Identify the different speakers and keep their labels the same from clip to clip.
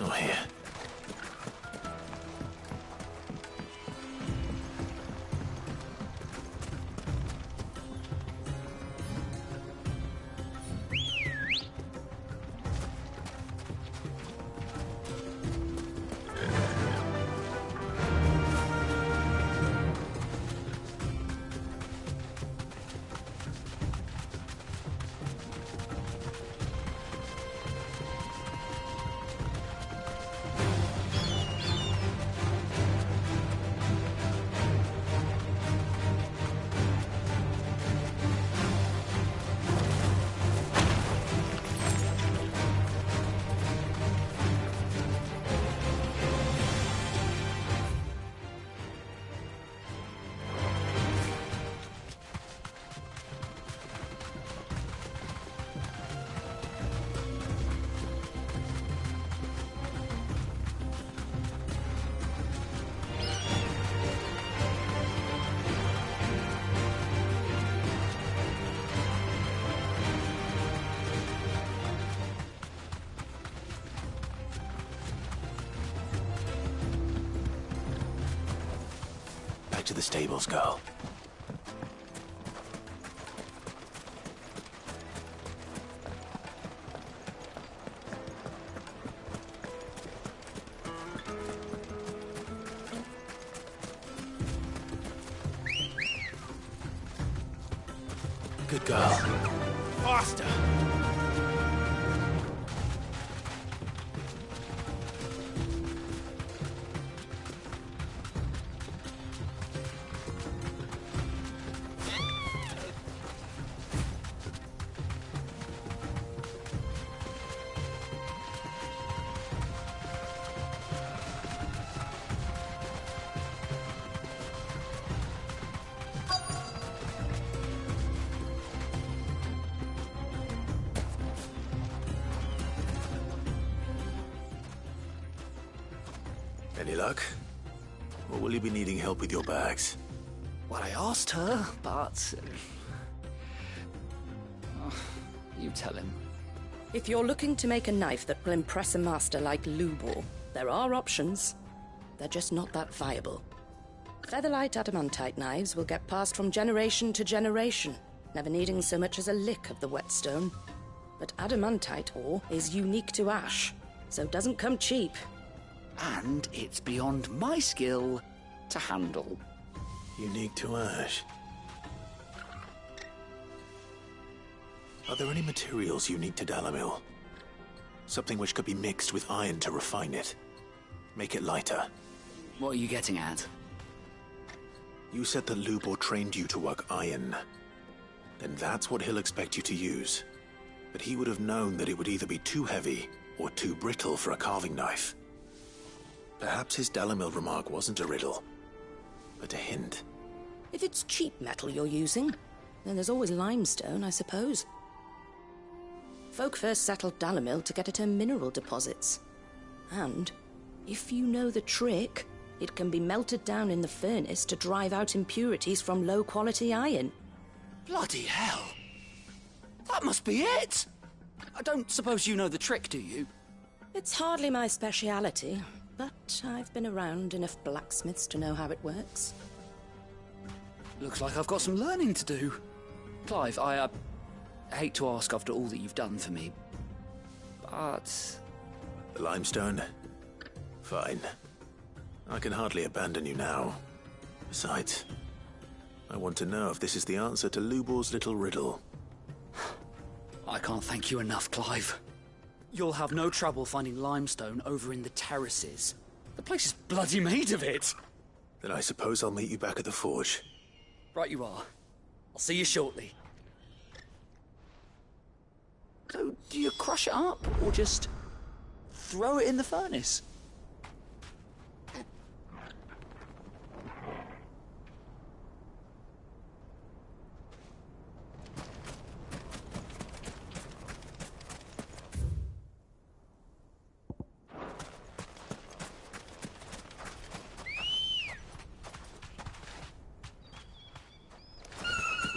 Speaker 1: Oh, here. Back to the stables, girl. Good girl. Faster! Any luck? Or will you be needing help with your bags?
Speaker 2: Well, I asked her, but... you tell him.
Speaker 3: If you're looking to make a knife that will impress a master like Lubor, there are options. They're just not that viable. Featherlight adamantite knives will get passed from generation to generation, never needing so much as a lick of the whetstone. But adamantite ore is unique to ash, so it doesn't come cheap.
Speaker 2: And it's beyond my skill to handle.
Speaker 1: Unique to ash. Are there any materials unique to Dalimil? Something which could be mixed with iron to refine it. Make it lighter.
Speaker 2: What are you getting at?
Speaker 1: You said that Lubor trained you to work iron. Then that's what he'll expect you to use. But he would have known that it would either be too heavy or too brittle for a carving knife. Perhaps his Dalimil remark wasn't a riddle, but a hint.
Speaker 3: If it's cheap metal you're using, then there's always limestone, I suppose. Folk first settled Dalimil to get at her mineral deposits. And, if you know the trick, it can be melted down in the furnace to drive out impurities from low-quality iron.
Speaker 2: Bloody hell! That must be it! I don't suppose you know the trick, do you?
Speaker 3: It's hardly my speciality, but I've been around enough blacksmiths to know how it works.
Speaker 2: Looks like I've got some learning to do. Clive, I hate to ask after all that you've done for me, but...
Speaker 1: The limestone? Fine. I can hardly abandon you now. Besides, I want to know if this is the answer to Lubor's little riddle.
Speaker 2: I can't thank you enough, Clive. You'll have no trouble finding limestone over in the terraces. The place is bloody made of it.
Speaker 1: Then I suppose I'll meet you back at the forge.
Speaker 2: Right you are. I'll see you shortly. So, do you crush it up, or just throw it in the furnace?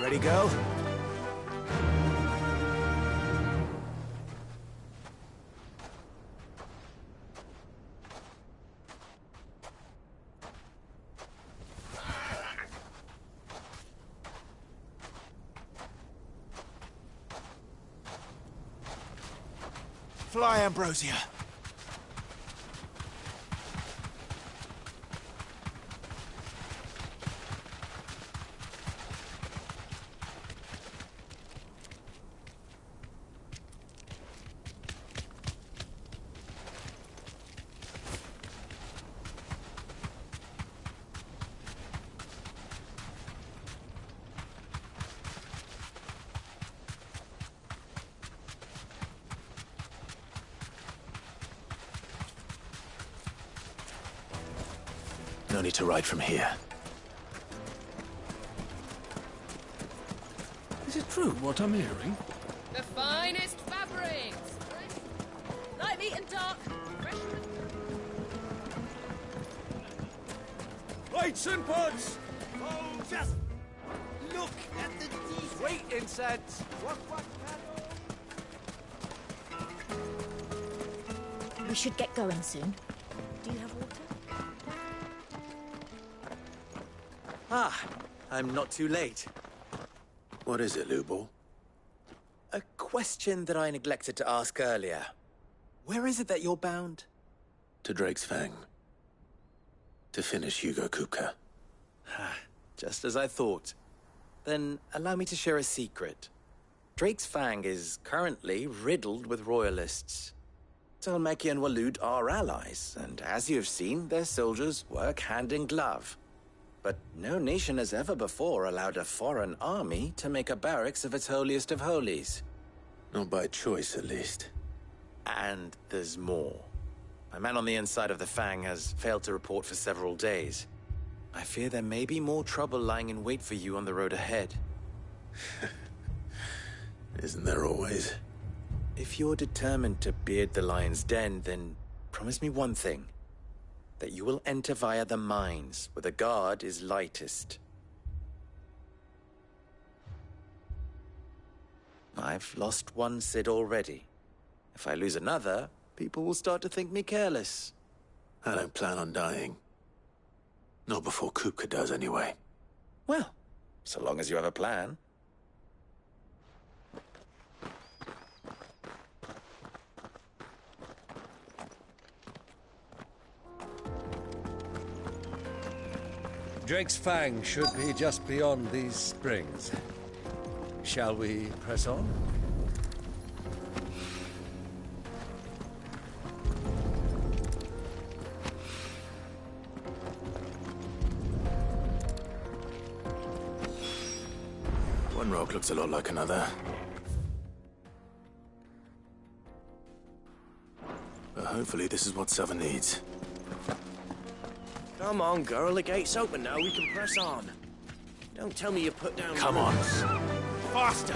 Speaker 1: Ready, girl?
Speaker 4: Fly, Ambrosia.
Speaker 1: No need to ride from here.
Speaker 5: Is it true what I'm hearing?
Speaker 6: The finest fabrics! Light, meat and dark.
Speaker 5: Lights and pods!
Speaker 4: Oh, just look at the detail.
Speaker 5: Sweet incense!
Speaker 7: We should get going soon. Do you have water?
Speaker 8: Ah, I'm not too late.
Speaker 1: What is it, Lubor?
Speaker 8: A question that I neglected to ask earlier. Where is it that you're bound?
Speaker 1: To Drake's Fang. To finish Hugo Kupka.
Speaker 8: Just as I thought. Then allow me to share a secret. Drake's Fang is currently riddled with royalists. Talmeki and Waloed are allies, and as you have seen, their soldiers work hand in glove. But no nation has ever before allowed a foreign army to make a barracks of its holiest of holies.
Speaker 1: Not by choice, at least.
Speaker 8: And there's more. A man on the inside of the Fang has failed to report for several days. I fear there may be more trouble lying in wait for you on the road ahead.
Speaker 1: Isn't there always?
Speaker 8: If you're determined to beard the lion's den, then promise me one thing. That you will enter via the mines, where the guard is lightest. I've lost one Cid already. If I lose another, people will start to think me careless.
Speaker 1: I don't plan on dying. Not before Kupka does, anyway.
Speaker 8: Well, so long as you have a plan.
Speaker 5: Drake's Fang should be just beyond these springs. Shall we press on?
Speaker 1: One rock looks a lot like another. But hopefully this is what Southern needs.
Speaker 4: Come on, girl. The gate's open now. We can press on. Don't tell me you put down...
Speaker 1: Come on.
Speaker 4: Faster!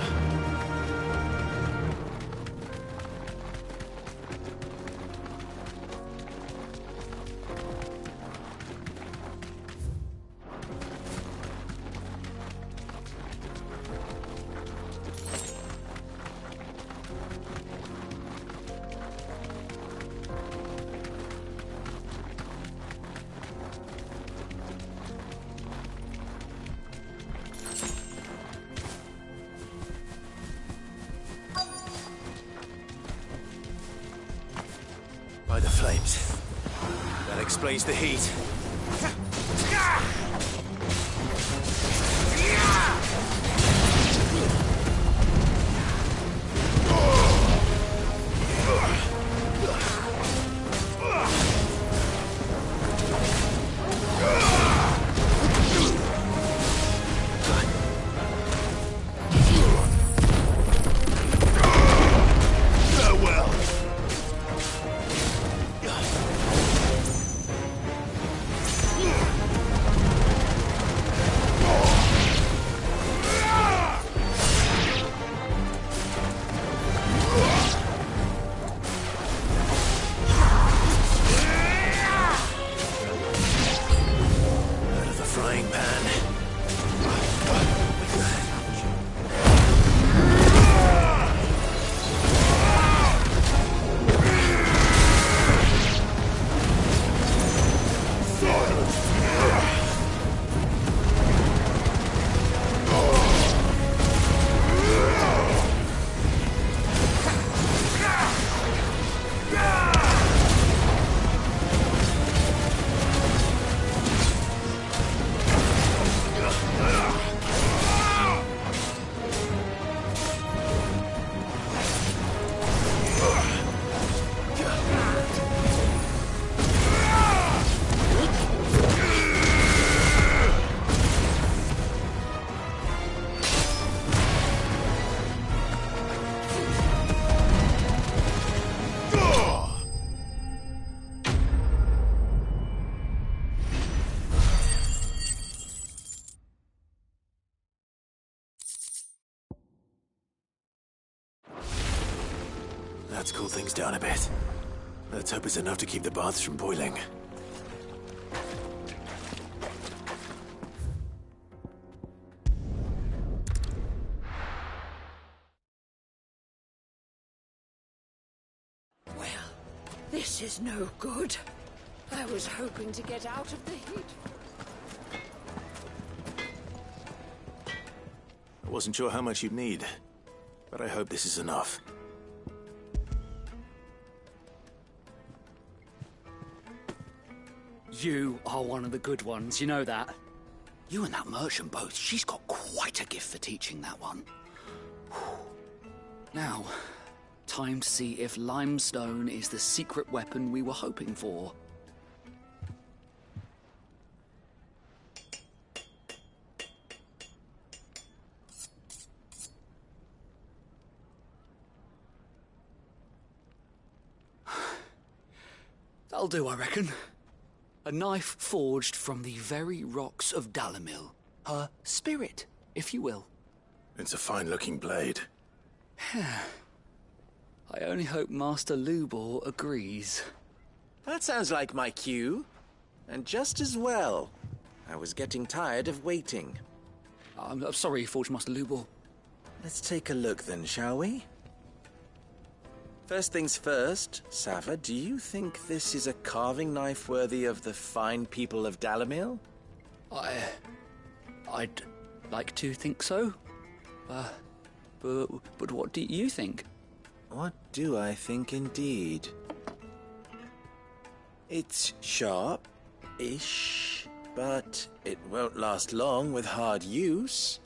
Speaker 1: By the flames. That explains the heat. That's cooled things down a bit. Let's hope it's enough to keep the baths from boiling.
Speaker 6: Well, this is no good. I was hoping to get out of the heat.
Speaker 1: I wasn't sure how much you'd need, but I hope this is enough.
Speaker 2: You are one of the good ones, you know that? You and that merchant both, she's got quite a gift for teaching that one. Now, time to see if limestone is the secret weapon we were hoping for. That'll do, I reckon. A knife forged from the very rocks of Dalimil. Her spirit, if you will.
Speaker 1: It's a fine-looking blade.
Speaker 2: I only hope Master Lubor agrees.
Speaker 8: That sounds like my cue. And just as well. I was getting tired of waiting.
Speaker 2: I'm sorry, Forge Master Lubor.
Speaker 8: Let's take a look then, shall we? First things first, Sava, do you think this is a carving knife worthy of the fine people of Dalimil?
Speaker 2: I'd like to think so. But what do you think?
Speaker 8: What do I think indeed? It's sharp-ish, but it won't last long with hard use.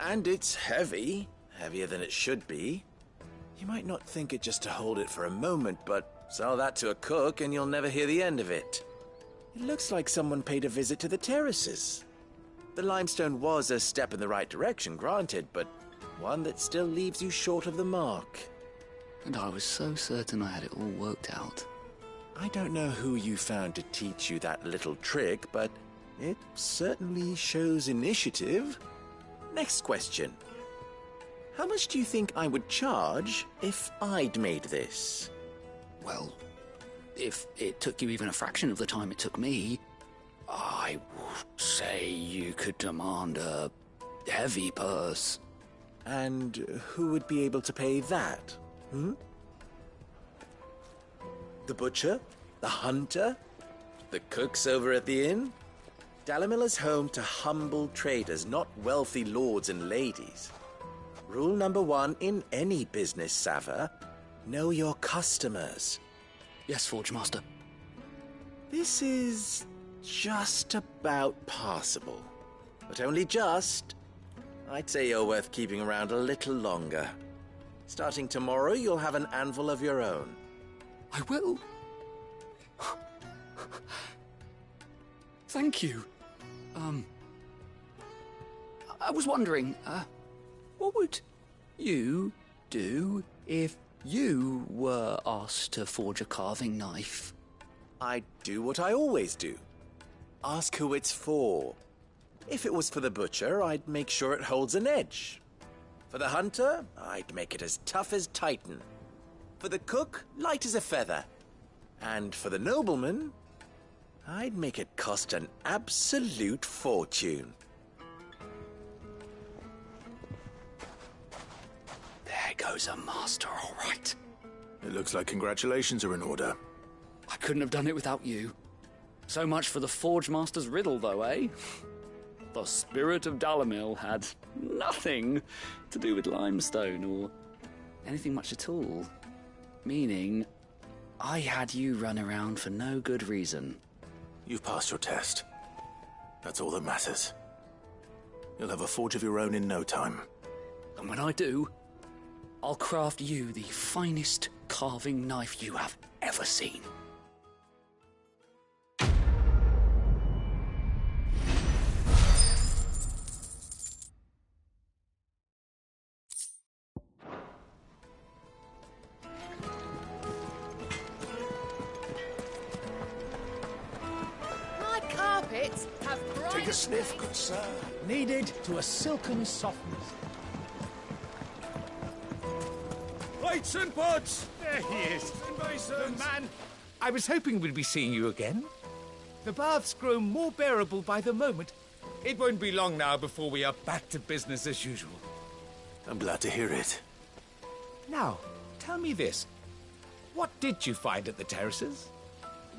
Speaker 8: And it's heavy, heavier than it should be. You might not think it just to hold it for a moment, but sell that to a cook and you'll never hear the end of it. It looks like someone paid a visit to the terraces. The limestone was a step in the right direction, granted, but one that still leaves you short of the mark.
Speaker 2: And I was so certain I had it all worked out.
Speaker 8: I don't know who you found to teach you that little trick, but it certainly shows initiative. Next question. How much do you think I would charge if I'd made this?
Speaker 2: Well, if it took you even a fraction of the time it took me, I would say you could demand a heavy purse.
Speaker 8: And who would be able to pay that? The butcher? The hunter? The cooks over at the inn? Dalimil is home to humble traders, not wealthy lords and ladies. Rule number 1 in any business, Sava, know your customers.
Speaker 2: Yes, Forge Master.
Speaker 8: This is just about passable. But only just. I'd say you're worth keeping around a little longer. Starting tomorrow, you'll have an anvil of your own.
Speaker 2: I will. Thank you. I was wondering, what would you do if you were asked to forge a carving knife?
Speaker 8: I'd do what I always do. Ask who it's for. If it was for the butcher, I'd make sure it holds an edge. For the hunter, I'd make it as tough as Titan. For the cook, light as a feather. And for the nobleman, I'd make it cost an absolute fortune.
Speaker 2: There goes a master, all right.
Speaker 1: It looks like congratulations are in order.
Speaker 2: I couldn't have done it without you. So much for the Forge Master's riddle, though, eh? The spirit of Dalimil had nothing to do with limestone or anything much at all. Meaning, I had you run around for no good reason.
Speaker 1: You've passed your test. That's all that matters. You'll have a forge of your own in no time.
Speaker 2: And when I do, I'll craft you the finest carving knife you have ever seen.
Speaker 6: My carpets have bright...
Speaker 9: Take a sniff, good sir. Kneaded to a silken softness.
Speaker 5: Weights and Butts!
Speaker 9: There he is. Good man. I was hoping we'd be seeing you again. The baths grow more bearable by the moment. It won't be long now before we are back to business as usual.
Speaker 1: I'm glad to hear it.
Speaker 9: Now, tell me this. What did you find at the terraces?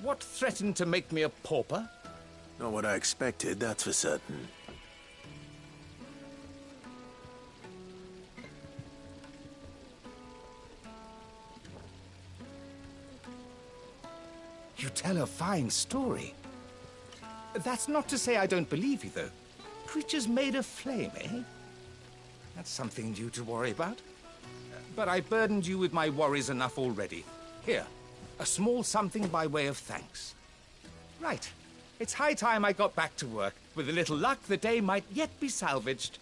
Speaker 9: What threatened to make me a pauper?
Speaker 1: Not what I expected, that's for certain.
Speaker 9: You tell a fine story. That's not to say I don't believe you, though. Creatures made of flame, eh? That's something new to worry about. But I burdened you with my worries enough already. Here, a small something by way of thanks. Right. It's high time I got back to work. With a little luck, the day might yet be salvaged.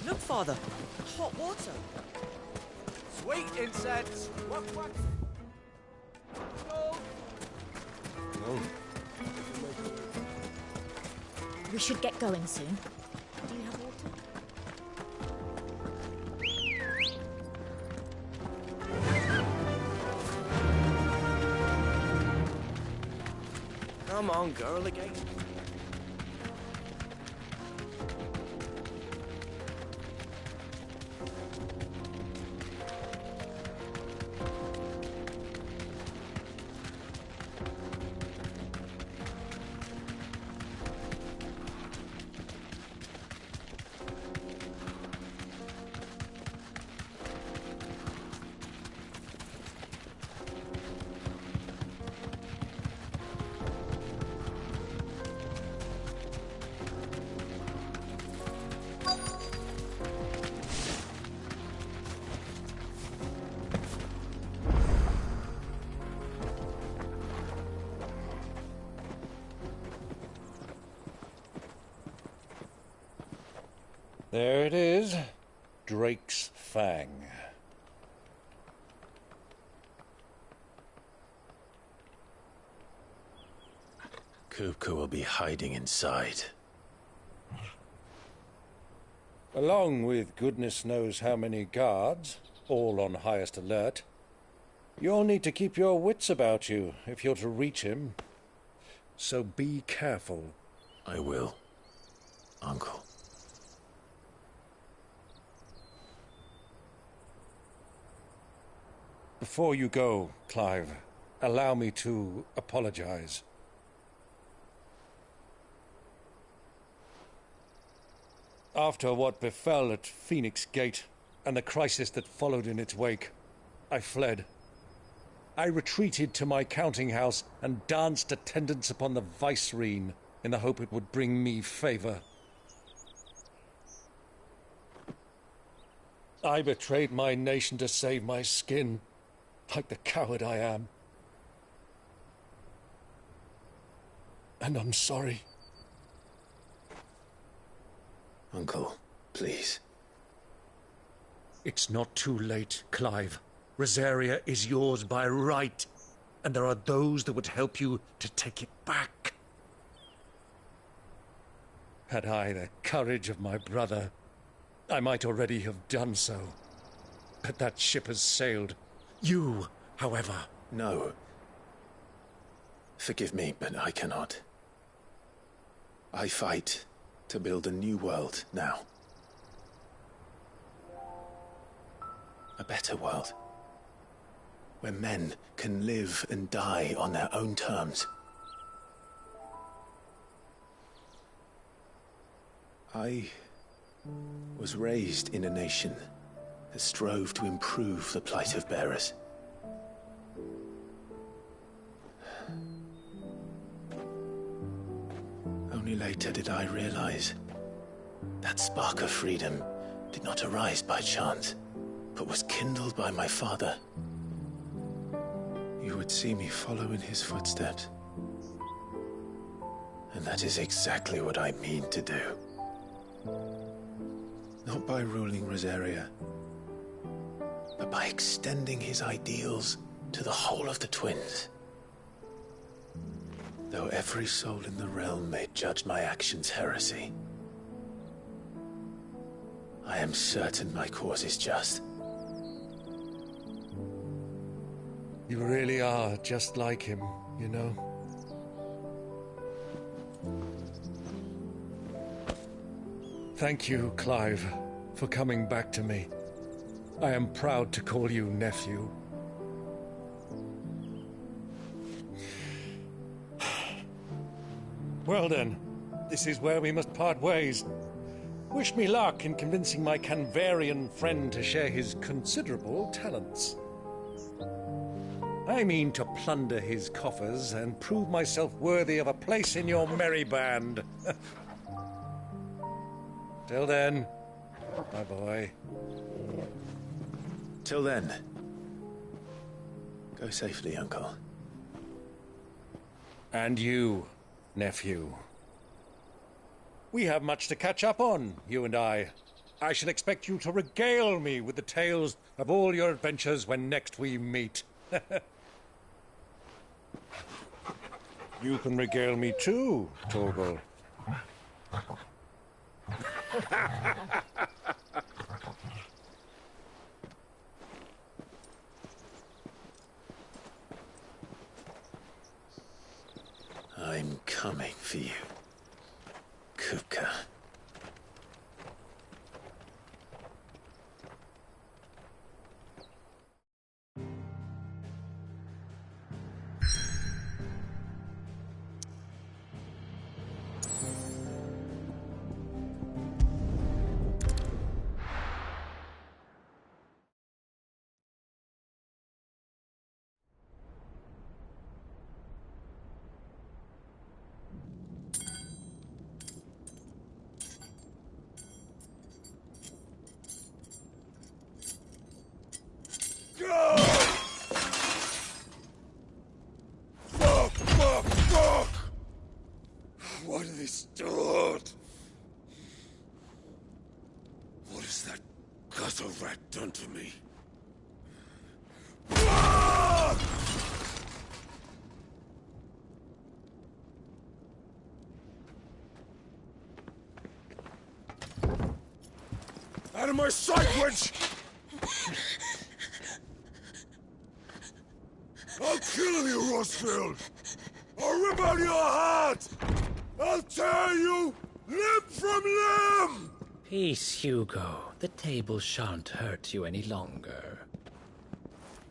Speaker 4: Look, Father. Hot water.
Speaker 8: Sweet incense! What?
Speaker 7: We should get going soon. Do you have water?
Speaker 4: Come on, girl, again.
Speaker 5: There it is. Drake's Fang.
Speaker 1: Kupka will be hiding inside.
Speaker 5: Along with goodness knows how many guards, all on highest alert. You'll need to keep your wits about you if you're to reach him. So be careful.
Speaker 1: I will, Uncle.
Speaker 5: Before you go, Clive, allow me to apologize. After what befell at Phoenix Gate and the crisis that followed in its wake, I fled. I retreated to my counting house and danced attendance upon the vicereine in the hope it would bring me favor. I betrayed my nation to save my skin, like the coward I am. And I'm sorry.
Speaker 1: Uncle, please.
Speaker 5: It's not too late, Clive. Rosaria is yours by right, and there are those that would help you to take it back. Had I the courage of my brother, I might already have done so. But that ship has sailed. You, however...
Speaker 1: No. Forgive me, but I cannot. I fight to build a new world now. A better world. Where men can live and die on their own terms. I was raised in a nation that strove to improve the plight of bearers. Only later did I realize that spark of freedom did not arise by chance, but was kindled by my father. You would see me follow in his footsteps. And that is exactly what I mean to do. Not by ruling Rosaria, but by extending his ideals to the whole of the twins. Though every soul in the realm may judge my actions heresy, I am certain my cause is just.
Speaker 5: You really are just like him, you know? Thank you, Clive, for coming back to me. I am proud to call you nephew. Well then, this is where we must part ways. Wish me luck in convincing my Canvarian friend to share his considerable talents. I mean to plunder his coffers and prove myself worthy of a place in your merry band. Till then, my boy.
Speaker 1: Till then, go safely, Uncle.
Speaker 5: And you, nephew. We have much to catch up on, you and I. I shall expect you to regale me with the tales of all your adventures when next we meet. You can regale me too, Torgal.
Speaker 1: I'm coming for you, Kupka.
Speaker 10: Fuck! Why do they start? What has that gutter rat done to me? Out of my sight, wench! I'll kill you, Rosfield! I'll rip out your heart! I'll tear you limb from limb!
Speaker 11: Peace, Hugo. The table shan't hurt you any longer.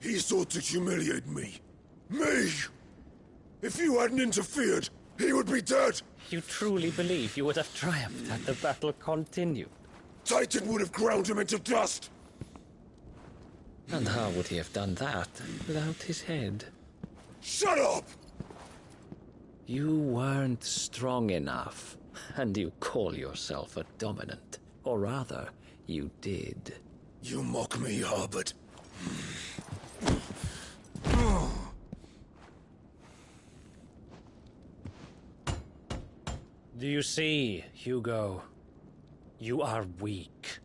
Speaker 10: He sought to humiliate me. Me! If you hadn't interfered, he would be dead!
Speaker 11: You truly believe you would have triumphed had the battle continued?
Speaker 10: Titan would have ground him into dust!
Speaker 11: And how would he have done that without his head?
Speaker 10: Shut up!
Speaker 11: You weren't strong enough, and you call yourself a dominant. Or rather, you did.
Speaker 10: You mock me, Harbert.
Speaker 11: Do you see, Hugo? You are weak.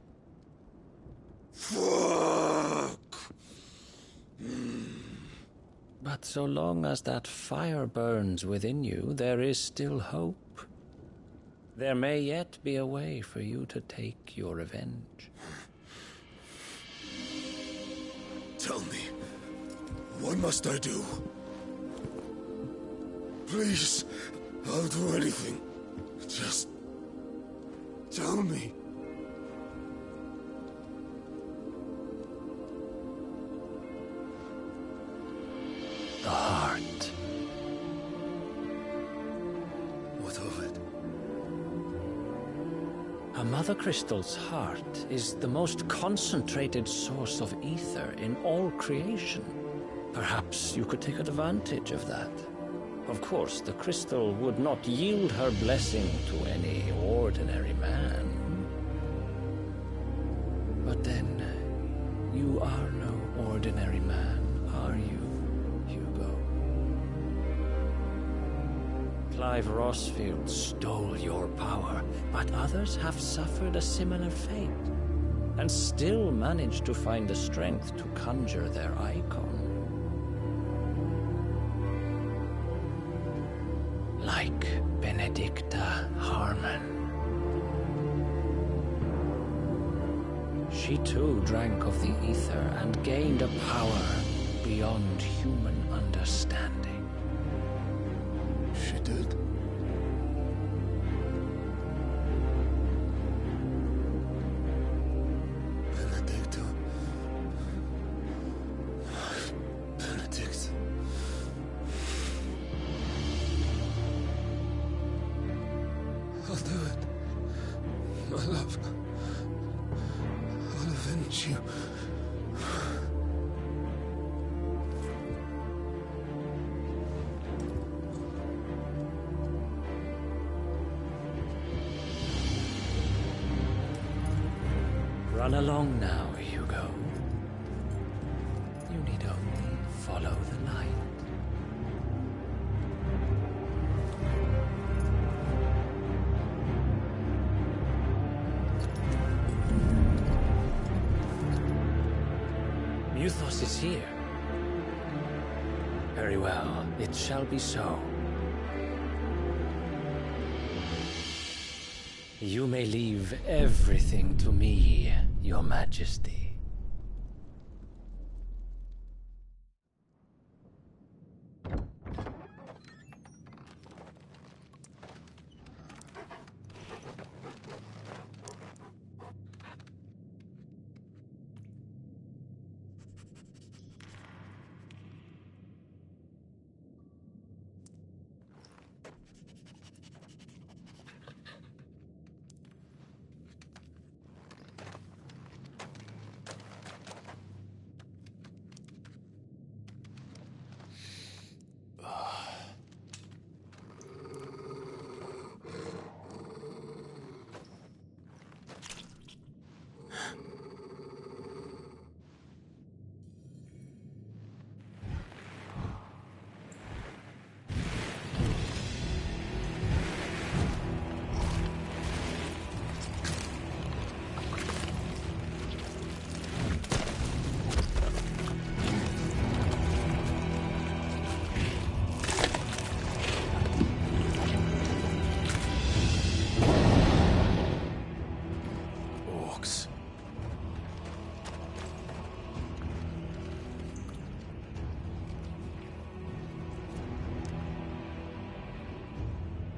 Speaker 10: Fuck!
Speaker 11: But so long as that fire burns within you, there is still hope. There may yet be a way for you to take your revenge.
Speaker 10: Tell me, what must I do? Please, I'll do anything. Just tell me.
Speaker 11: The heart.
Speaker 10: What of it?
Speaker 11: A Mother Crystal's heart is the most concentrated source of ether in all creation. Perhaps you could take advantage of that. Of course, the crystal would not yield her blessing to any ordinary man. But then, you are no ordinary man, are you, Hugo? Clive Rosfield stole your power, but others have suffered a similar fate. and still managed to find the strength to conjure their icon. Like Benedicta Harmon. She too drank of the ether and gained a power beyond human understanding.
Speaker 10: She did? Benedicta. Benedict. I'll do it. My love. I'll avenge you.
Speaker 11: Run along now, Hugo. You need only follow the light. Muthos is here. Very well, it shall be so. You may leave everything to me, Your Majesty.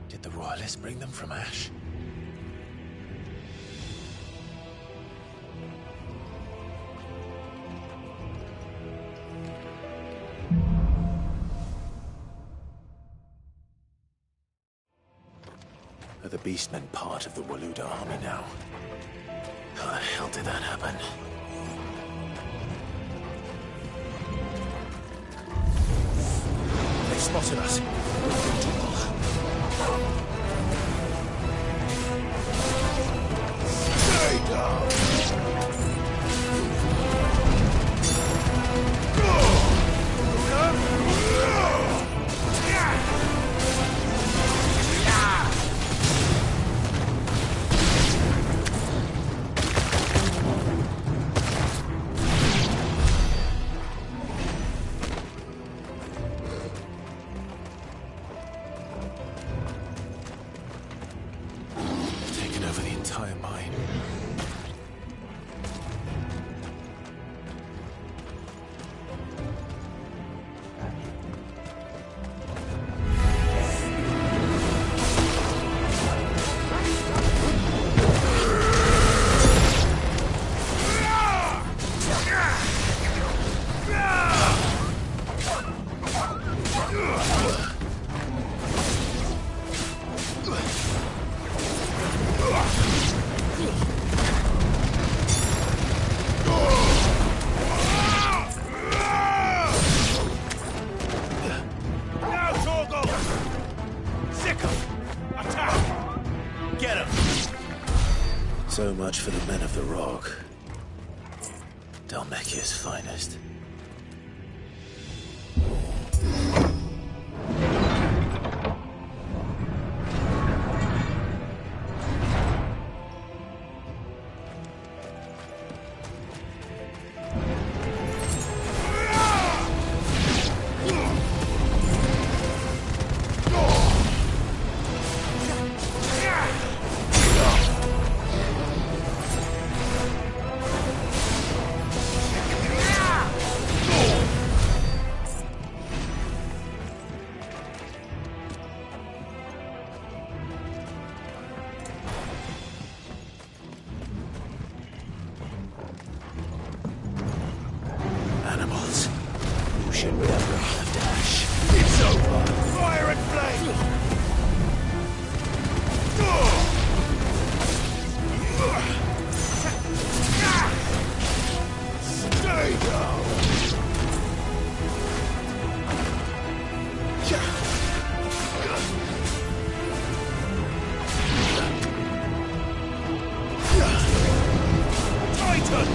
Speaker 1: Did the Royalists bring them from Ash? Are the Beastmen part of the Waluda army now? How the hell did that happen? They spotted us. Stay down! Over the entire mine. So much for the men of the Rock. Dhalmekia's finest. destruction with every of dash.
Speaker 10: It's over! Fire and flame! Stay down! Titan!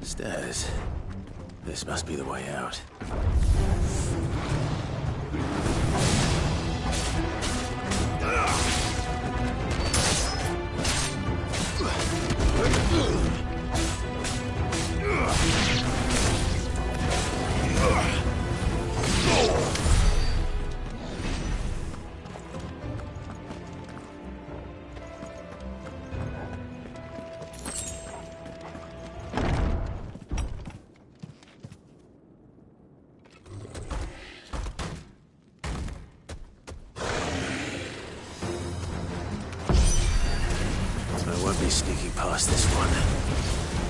Speaker 1: Stairs. This must be the way out. I won't be sneaking past this one.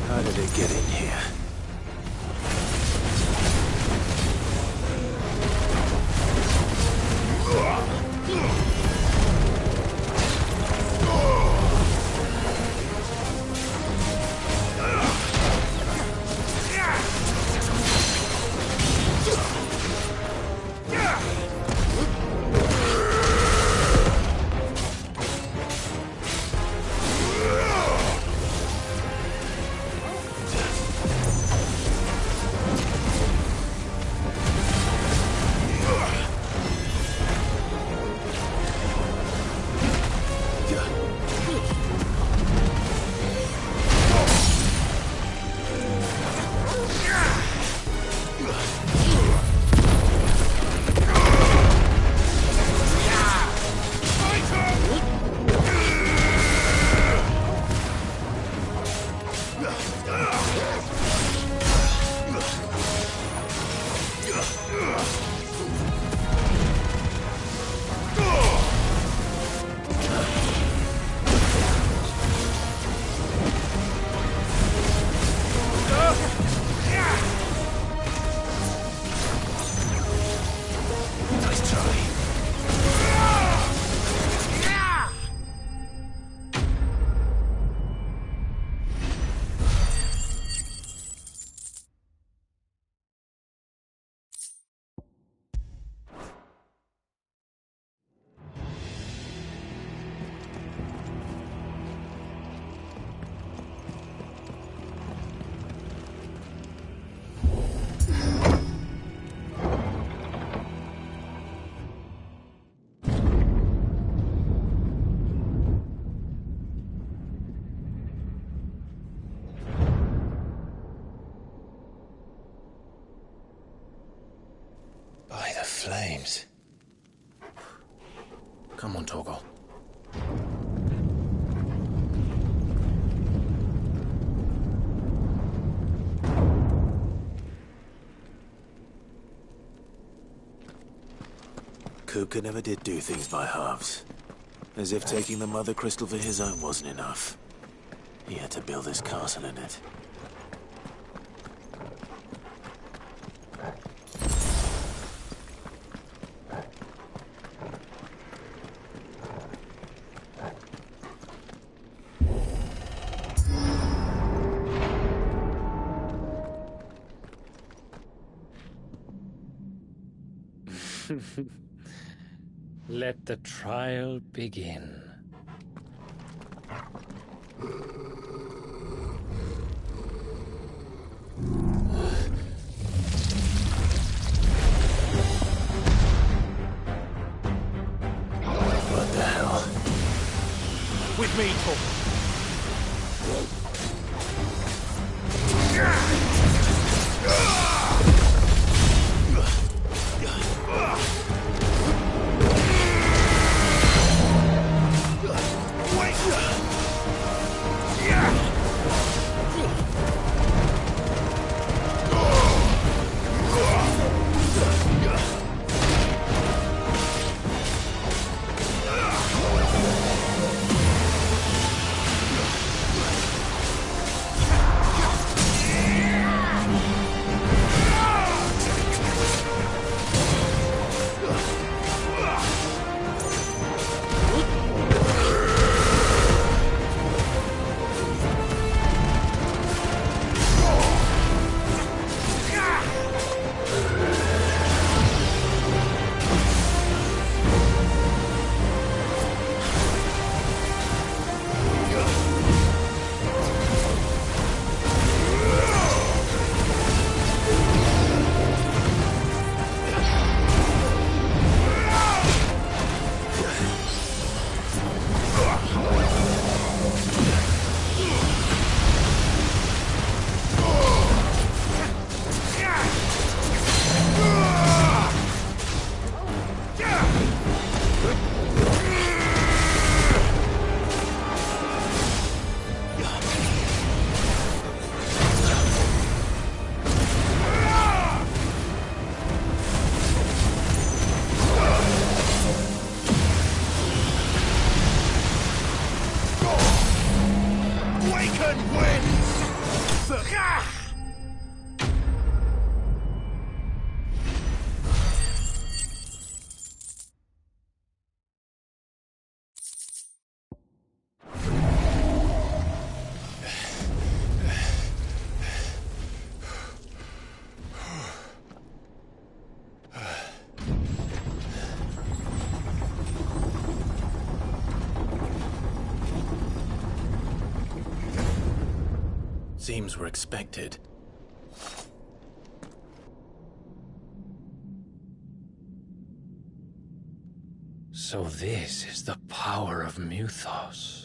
Speaker 1: How did it get in here? By the flames. Come on, Torgal. Kupka never did do things by halves. As if taking the Mother Crystal for his own wasn't enough. He had to build his castle in it.
Speaker 11: Let the trial begin.
Speaker 1: What the hell?
Speaker 5: With me, Thor.
Speaker 1: Seems we're expected.
Speaker 11: So this is the power of Muthos.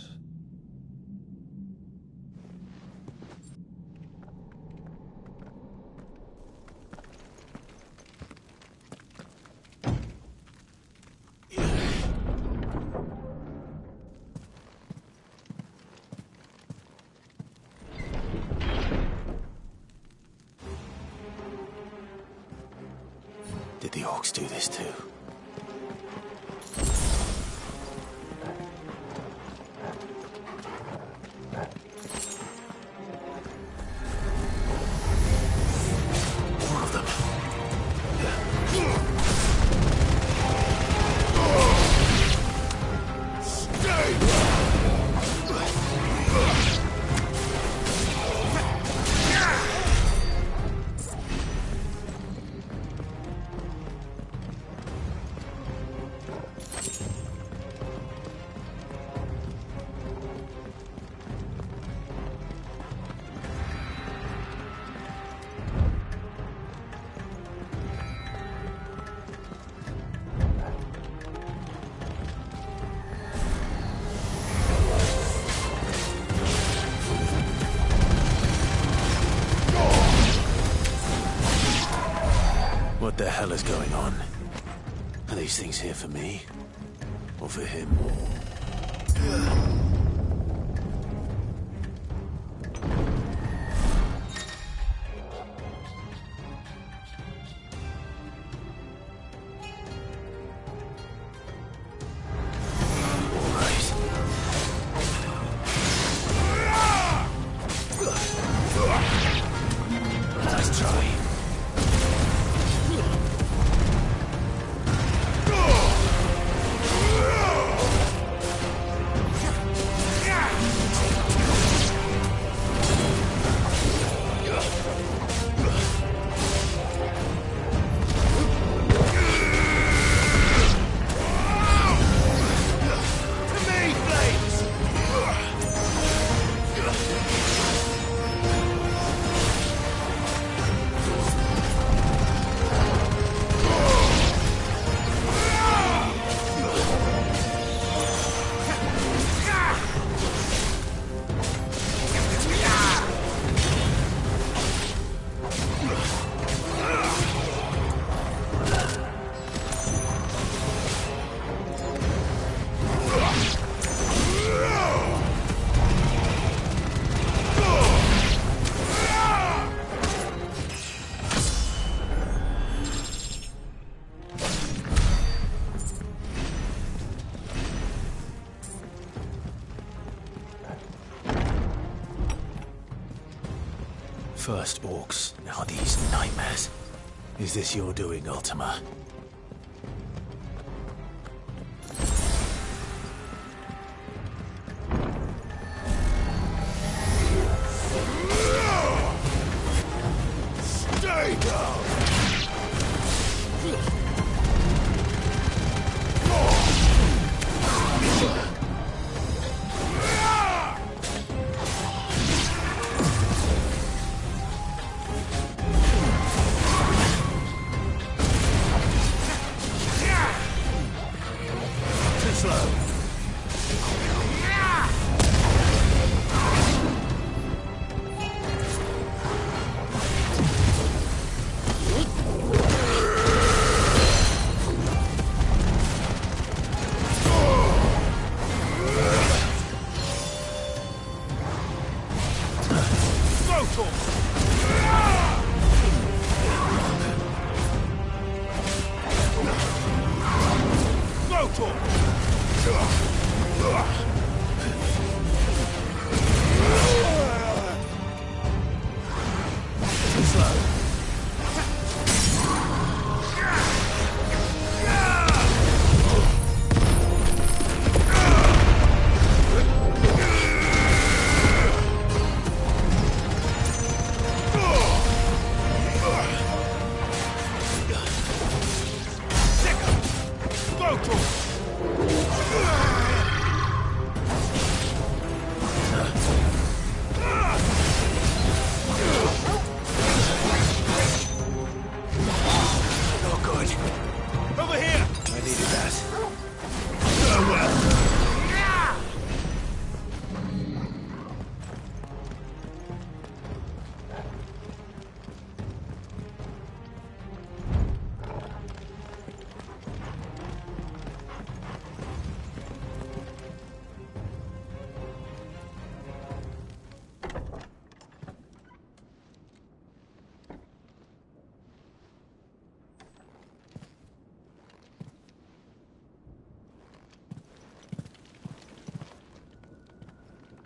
Speaker 1: Did the orcs do this too? More of them. What the hell is going on? Are these things here for me? Or for him? Let's try. First orcs, now these nightmares. Is this your doing, Ultima?
Speaker 10: Stay down!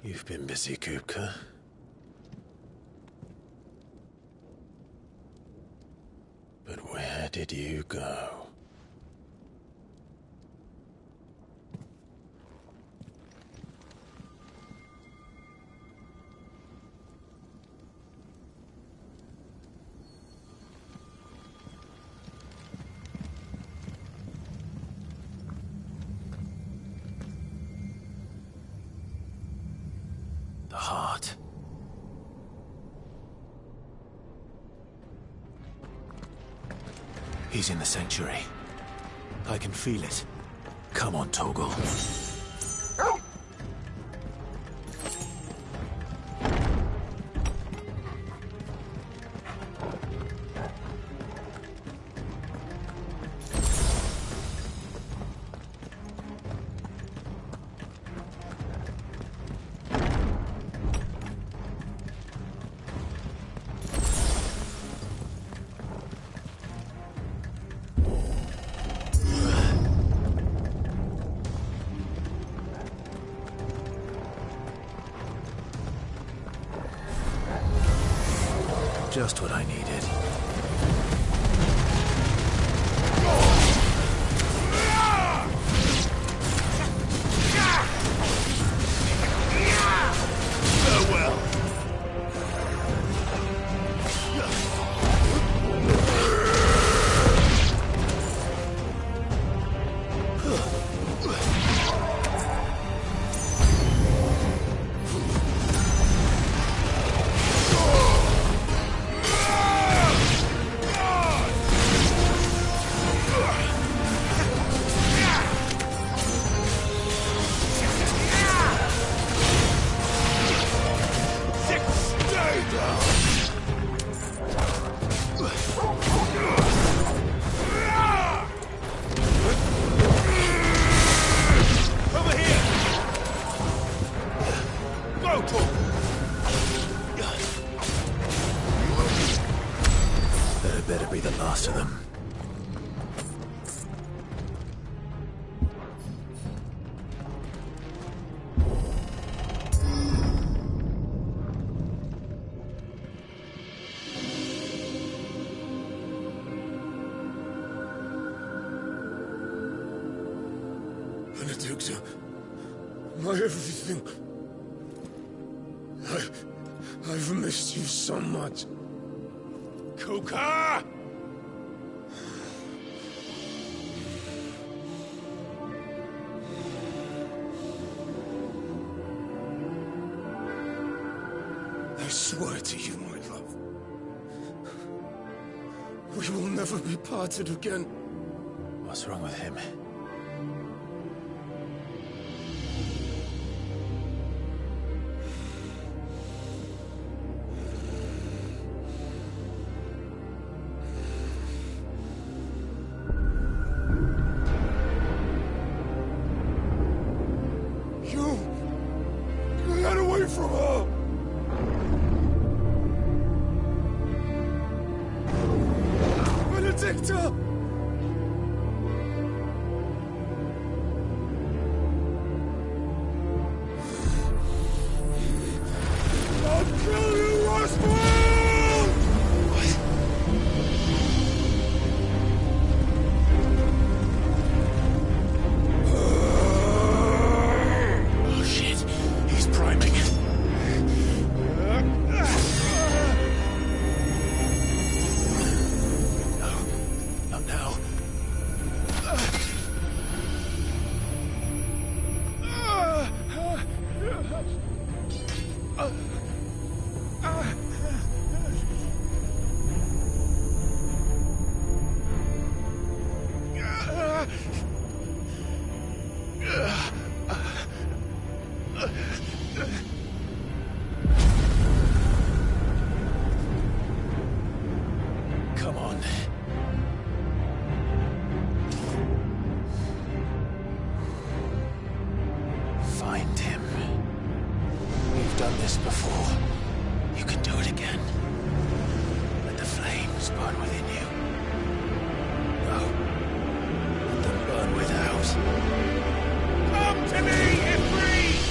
Speaker 1: You've been busy, Kupka. But where did you go? The heart. He's in the sanctuary. I can feel it. Come on, Torgal. Just what I needed.
Speaker 10: Farewell.
Speaker 1: That better be the last of them.
Speaker 10: Victor. My everything. I've missed you so much. Kuka! I swear to you, my love, we will never be parted again.
Speaker 1: What's wrong with him?
Speaker 10: You got away from her! Benedicta! I'll kill you, Roswell!
Speaker 1: Oh shit, he's priming. Not now. Come on. Find him. We've done this before. You can do it again. Let the flames burn within you. No. Let them burn without. Come to me, Ifrit!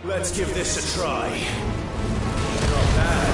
Speaker 1: Let's give this a try. Not bad.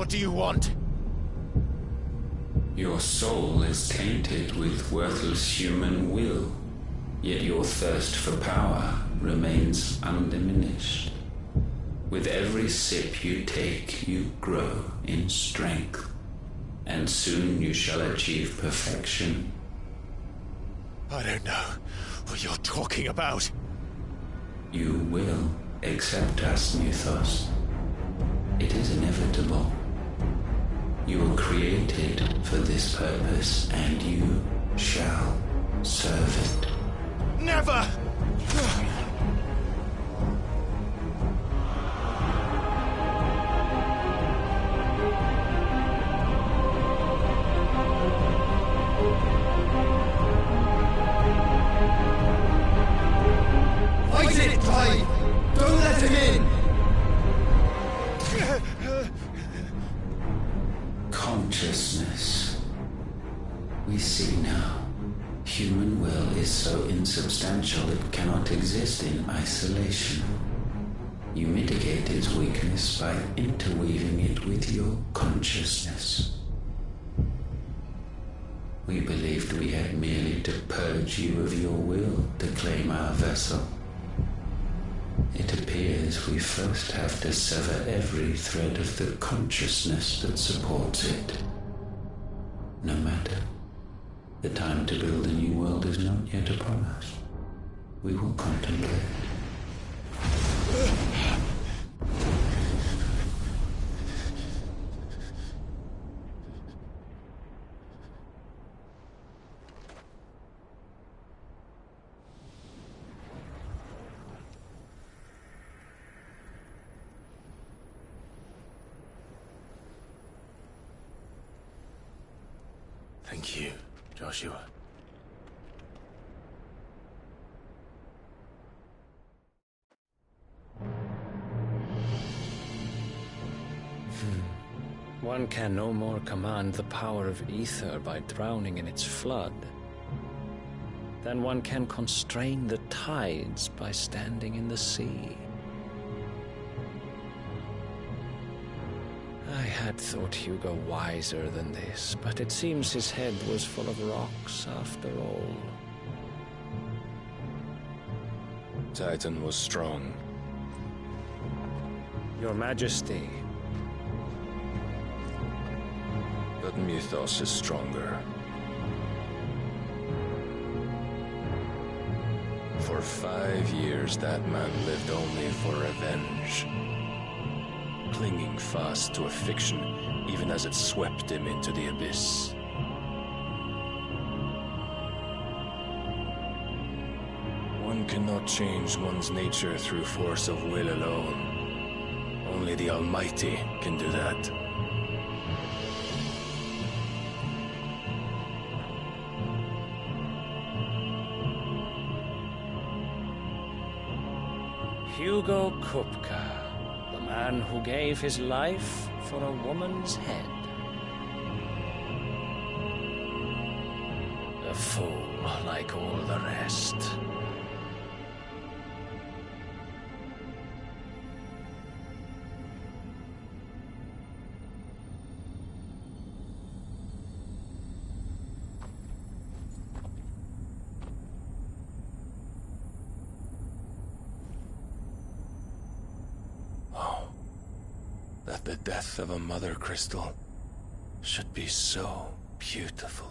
Speaker 1: What do you want?
Speaker 12: Your soul is tainted with worthless human will, yet your thirst for power remains undiminished. With every sip you take, you grow in strength, and soon you shall achieve perfection.
Speaker 1: I don't know what you're talking about.
Speaker 12: You will accept us, Mythos. It is inevitable. You were created for this purpose, and you shall serve it.
Speaker 1: Never!
Speaker 13: Fight it, Clive! Don't let him in!
Speaker 12: Consciousness. We see now. Human will is so insubstantial it cannot exist in isolation. You mitigate its weakness by interweaving it with your consciousness. We believed we had merely to purge you of your will to claim our vessel. It appears we first have to sever every thread of the consciousness that supports it. No matter. The time to build a new world is not yet upon us. We will contemplate.
Speaker 1: Thank you, Joshua.
Speaker 11: One can no more command the power of ether by drowning in its flood than one can constrain the tides by standing in the sea. I had thought Hugo wiser than this, but it seems his head was full of rocks after all.
Speaker 14: Titan was strong.
Speaker 11: Your Majesty.
Speaker 14: But Mythos is stronger. For 5 years, that man lived only for revenge. Clinging fast to a fiction, even as it swept him into the abyss. One cannot change one's nature through force of will alone. Only the Almighty can do that.
Speaker 11: Hugo Kupka, the man who gave his life for a woman's head. A fool like all the rest.
Speaker 14: That the death of a mother crystal should be so beautiful.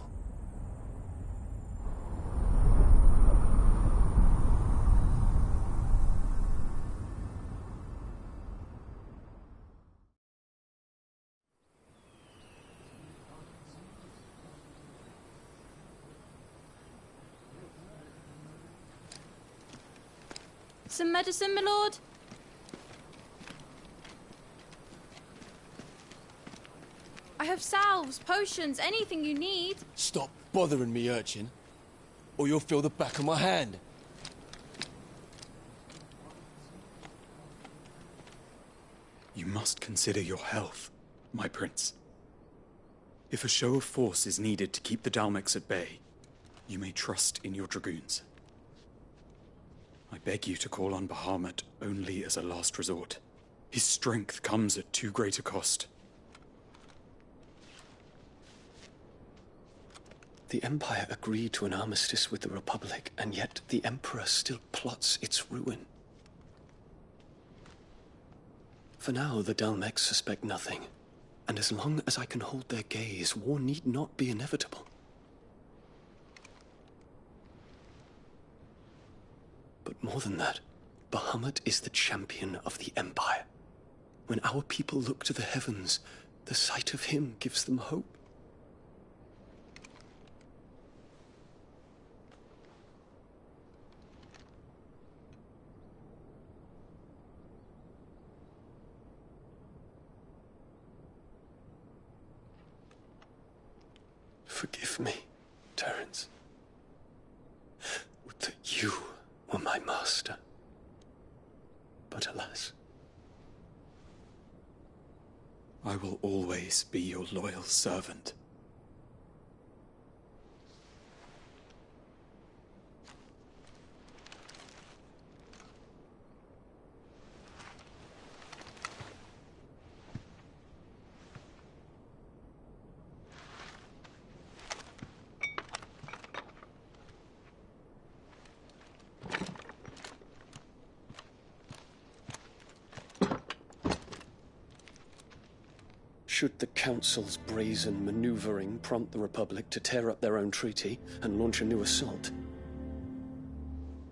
Speaker 15: Some medicine, my lord? I have salves, potions, anything you need.
Speaker 16: Stop bothering me, urchin, or you'll feel the back of my hand.
Speaker 17: You must consider your health, my prince. If a show of force is needed to keep the Dalmex at bay, you may trust in your dragoons. I beg you to call on Bahamut only as a last resort. His strength comes at too great a cost.
Speaker 14: The Empire agreed to an armistice with the Republic, and yet the Emperor still plots its ruin. For now, the Dalmex suspect nothing, and as long as I can hold their gaze, war need not be inevitable. But more than that, Bahamut is the champion of the Empire. When our people look to the heavens, the sight of him gives them hope. Forgive me, Terence. Would that you were my master. But alas.
Speaker 17: I will always be your loyal servant.
Speaker 14: Should the Council's brazen maneuvering prompt the Republic to tear up their own treaty and launch a new assault,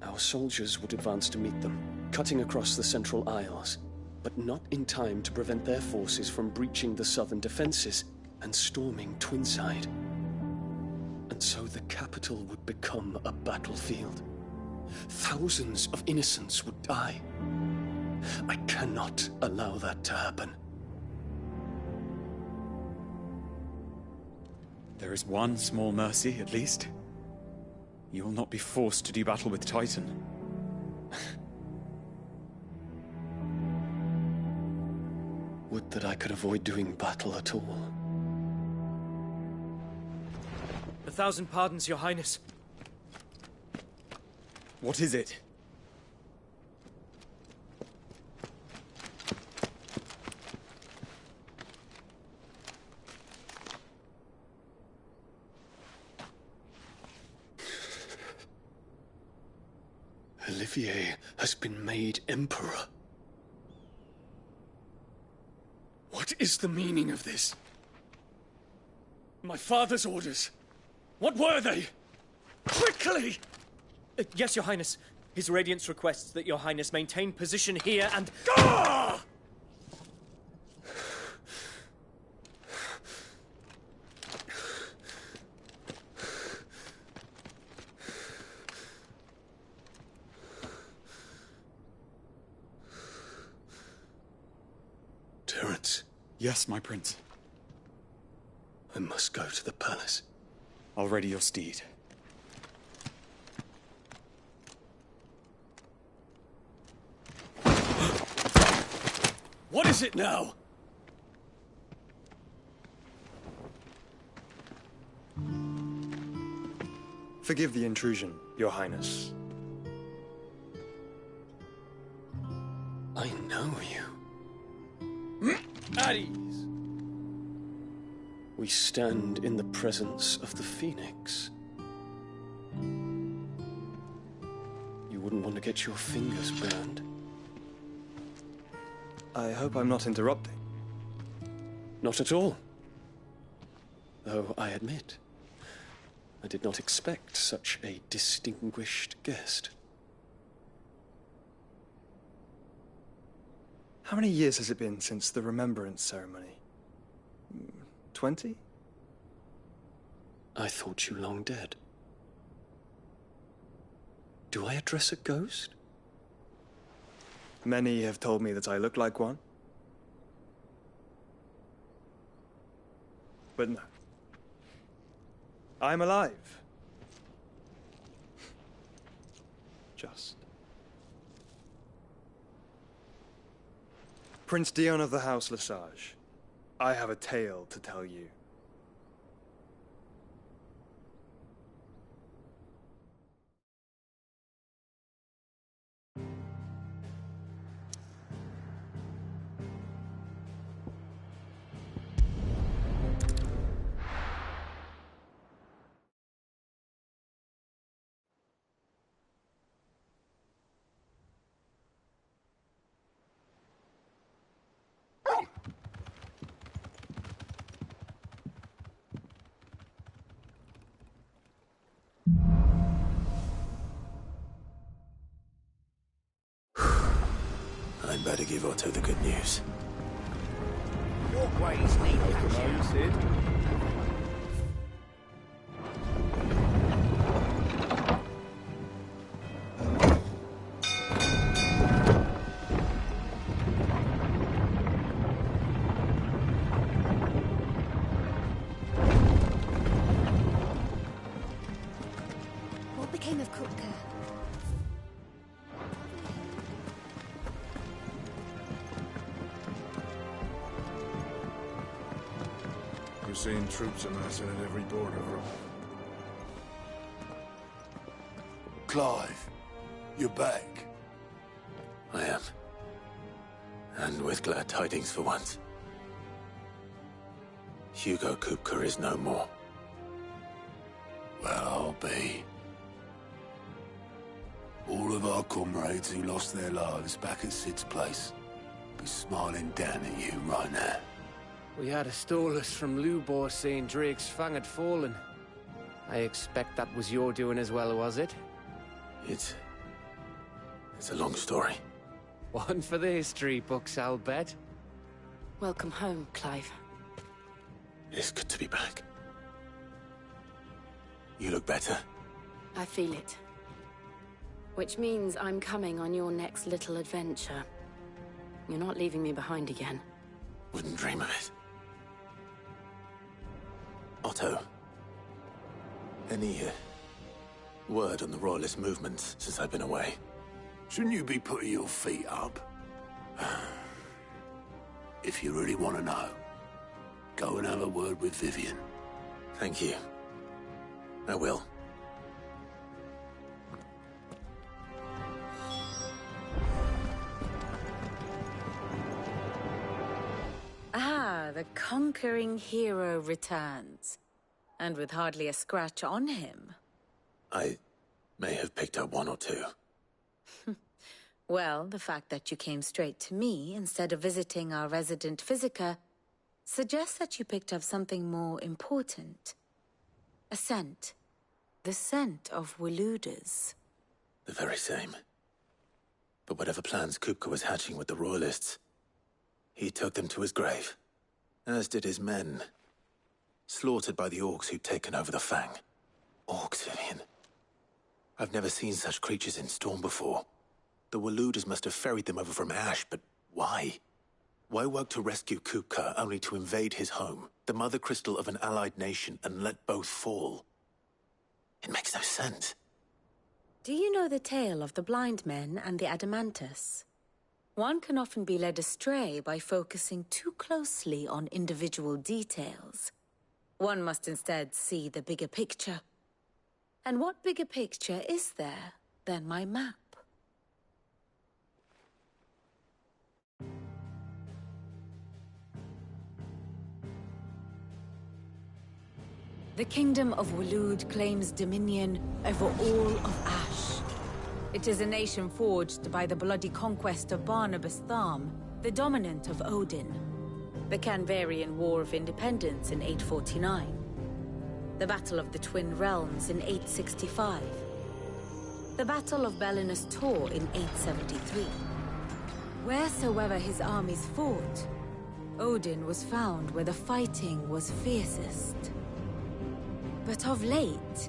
Speaker 14: our soldiers would advance to meet them, cutting across the Central Isles, but not in time to prevent their forces from breaching the southern defenses and storming Twinside. And so the capital would become a battlefield. Thousands of innocents would die. I cannot allow that to happen.
Speaker 17: There is one small mercy, at least. You will not be forced to do battle with Titan.
Speaker 14: Would that I could avoid doing battle at all.
Speaker 4: 1,000 pardons, Your Highness.
Speaker 17: What is it?
Speaker 14: Olivier has been made Emperor. What is the meaning of this? My father's orders. What were they? Quickly!
Speaker 4: Yes, Your Highness. His Radiance requests that Your Highness maintain position here and...
Speaker 14: Ah! Terence.
Speaker 17: Yes, my prince.
Speaker 14: I must go to the palace.
Speaker 17: I'll ready your steed.
Speaker 14: What is it now?
Speaker 18: Forgive the intrusion, Your Highness.
Speaker 14: I know you.
Speaker 16: At ease.
Speaker 14: We stand in the presence of the Phoenix. You wouldn't want to get your fingers burned.
Speaker 18: I hope I'm not interrupting.
Speaker 14: Not at all. Though I admit, I did not expect such a distinguished guest.
Speaker 18: How many years has it been since the Remembrance ceremony? 20?
Speaker 14: I thought you long dead. Do I address a ghost?
Speaker 18: Many have told me that I look like one. But no. I'm alive. Just. Prince Dion of the House Lesage, I have a tale to tell you.
Speaker 1: better give Otto the good news.
Speaker 4: Walkways need patching.
Speaker 7: What became of Kupka?
Speaker 10: We're seeing troops amassing at every border road.
Speaker 13: Clive, you're back.
Speaker 1: I am. And with glad tidings for once. Hugo Kupka is no more.
Speaker 13: Well, I'll be. All of our comrades who lost their lives back at Sid's place be smiling down at you right now.
Speaker 4: We had a stolus from Lubor saying Drake's Fang had fallen. I expect that was your doing as well, was it?
Speaker 1: It's a long story.
Speaker 4: One for the history books, I'll bet.
Speaker 3: Welcome home, Clive.
Speaker 1: It's good to be back. You look better.
Speaker 3: I feel it. Which means I'm coming on your next little adventure. You're not leaving me behind again.
Speaker 1: Wouldn't dream of it. Otto. Any word on the Royalist movements since I've been away?
Speaker 13: Shouldn't you be putting your feet up? If you really want to know, go and have a word with Vivian.
Speaker 1: Thank you. I will.
Speaker 19: Ah, the conquering hero returns. And with hardly a scratch on him.
Speaker 1: I may have picked up one or two.
Speaker 19: Well, the fact that you came straight to me instead of visiting our resident Physica suggests that you picked up something more important. A scent. The scent of Waloeders.
Speaker 1: The very same. But whatever plans Kupka was hatching with the Royalists, he took them to his grave. As did his men. Slaughtered by the orcs who'd taken over the Fang. Orcs, Vivian. I've never seen such creatures in Storm before. The Waloeders must have ferried them over from Ash, but why? Why work to rescue Kupka only to invade his home, the mother crystal of an allied nation, and let both fall? It makes no sense.
Speaker 19: Do you know the tale of the blind men and the Adamantus? One can often be led astray by focusing too closely on individual details. One must instead see the bigger picture. And what bigger picture is there than my map? The Kingdom of Waloed claims dominion over all of Ash. It is a nation forged by the bloody conquest of Barnabas Tharm, the dominant of Odin. The Canvarian War of Independence in 849. The Battle of the Twin Realms in 865. The Battle of Belinus Tor in 873. Wheresoever his armies fought, Odin was found where the fighting was fiercest. But of late,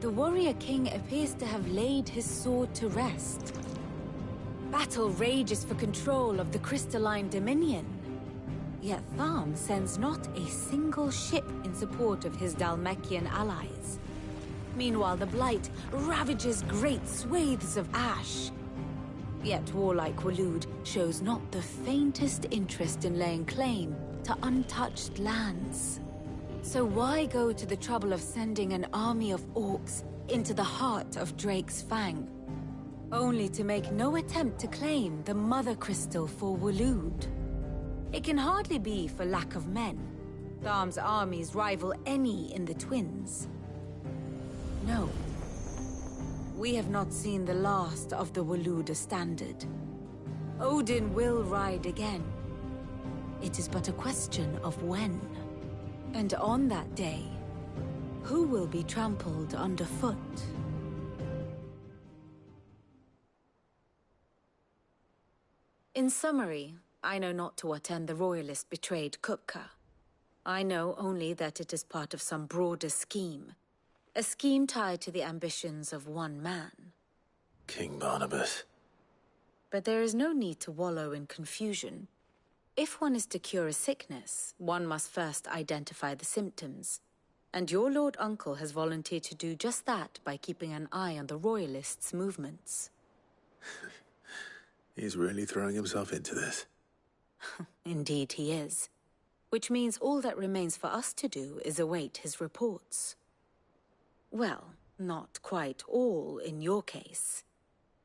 Speaker 19: the warrior king appears to have laid his sword to rest. Battle rages for control of the crystalline dominion. Yet Tharm sends not a single ship in support of his Dhalmekian allies. Meanwhile, the Blight ravages great swathes of Ash. Yet warlike Waloed shows not the faintest interest in laying claim to untouched lands. So why go to the trouble of sending an army of orcs into the heart of Drake's Fang, only to make no attempt to claim the Mother Crystal for Waloed? It can hardly be for lack of men. Tharm's armies rival any in the Twins. No. We have not seen the last of the Waloeder standard. Odin will ride again. It is but a question of when. And on that day, who will be trampled underfoot? In summary, I know not to what end the Royalists betrayed Kupka. I know only that it is part of some broader scheme. A scheme tied to the ambitions of one man.
Speaker 1: King Barnabas.
Speaker 19: But there is no need to wallow in confusion. If one is to cure a sickness, one must first identify the symptoms. And your Lord Uncle has volunteered to do just that by keeping an eye on the Royalists' movements.
Speaker 1: He's really throwing himself into this.
Speaker 19: Indeed he is. Which means all that remains for us to do is await his reports. Well, not quite all in your case.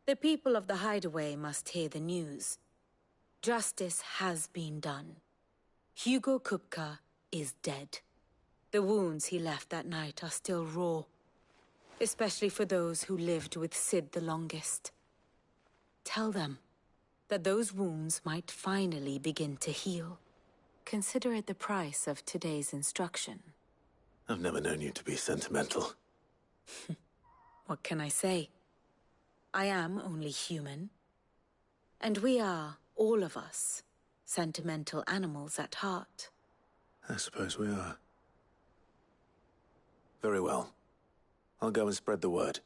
Speaker 19: The people of the Hideaway must hear the news. Justice has been done. Hugo Kupka is dead. The wounds he left that night are still raw, especially for those who lived with Sid the longest. Tell them that those wounds might finally begin to heal. Consider it the price of today's instruction.
Speaker 1: I've never known you to be sentimental.
Speaker 19: What can I say? I am only human. And we are, all of us, sentimental animals at heart.
Speaker 1: I suppose we are. Very well. I'll go and spread the word.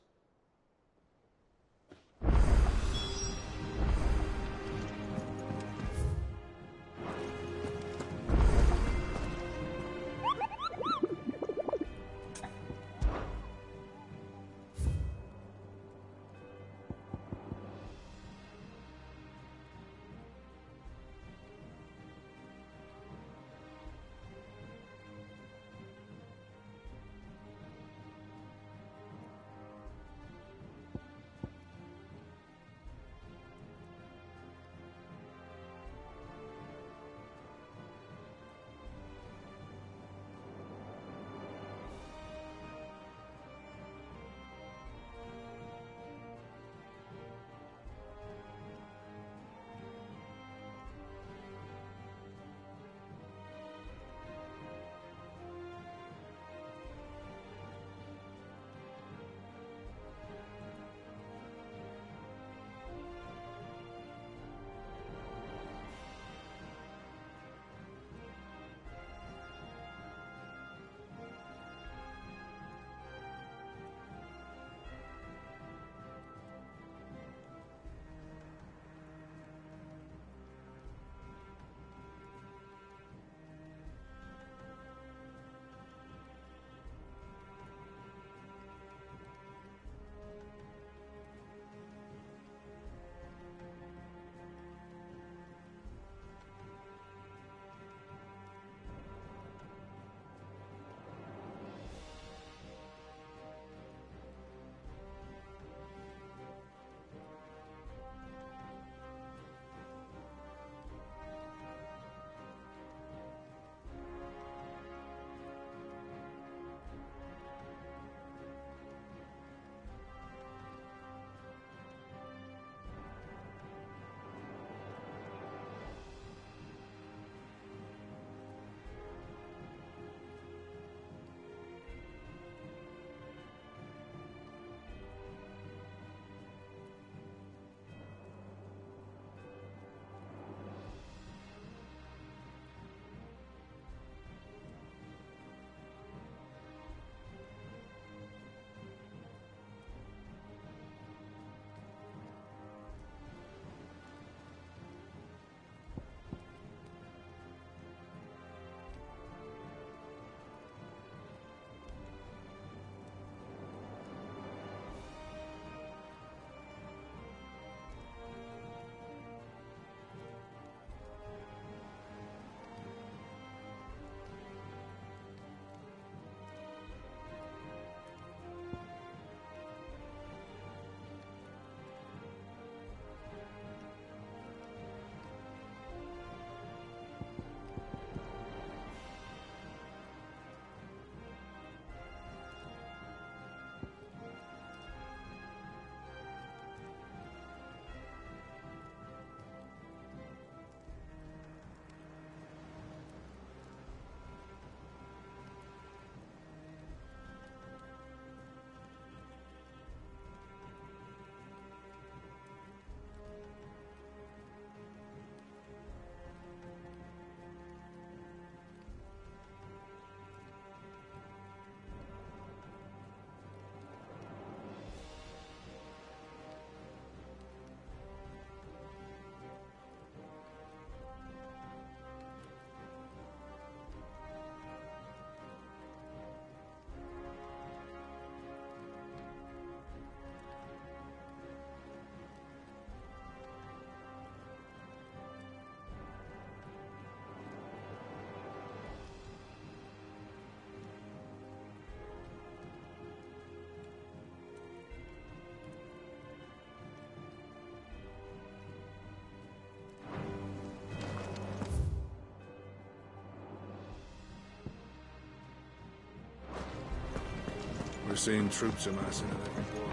Speaker 10: We're seeing troops amassing at every port.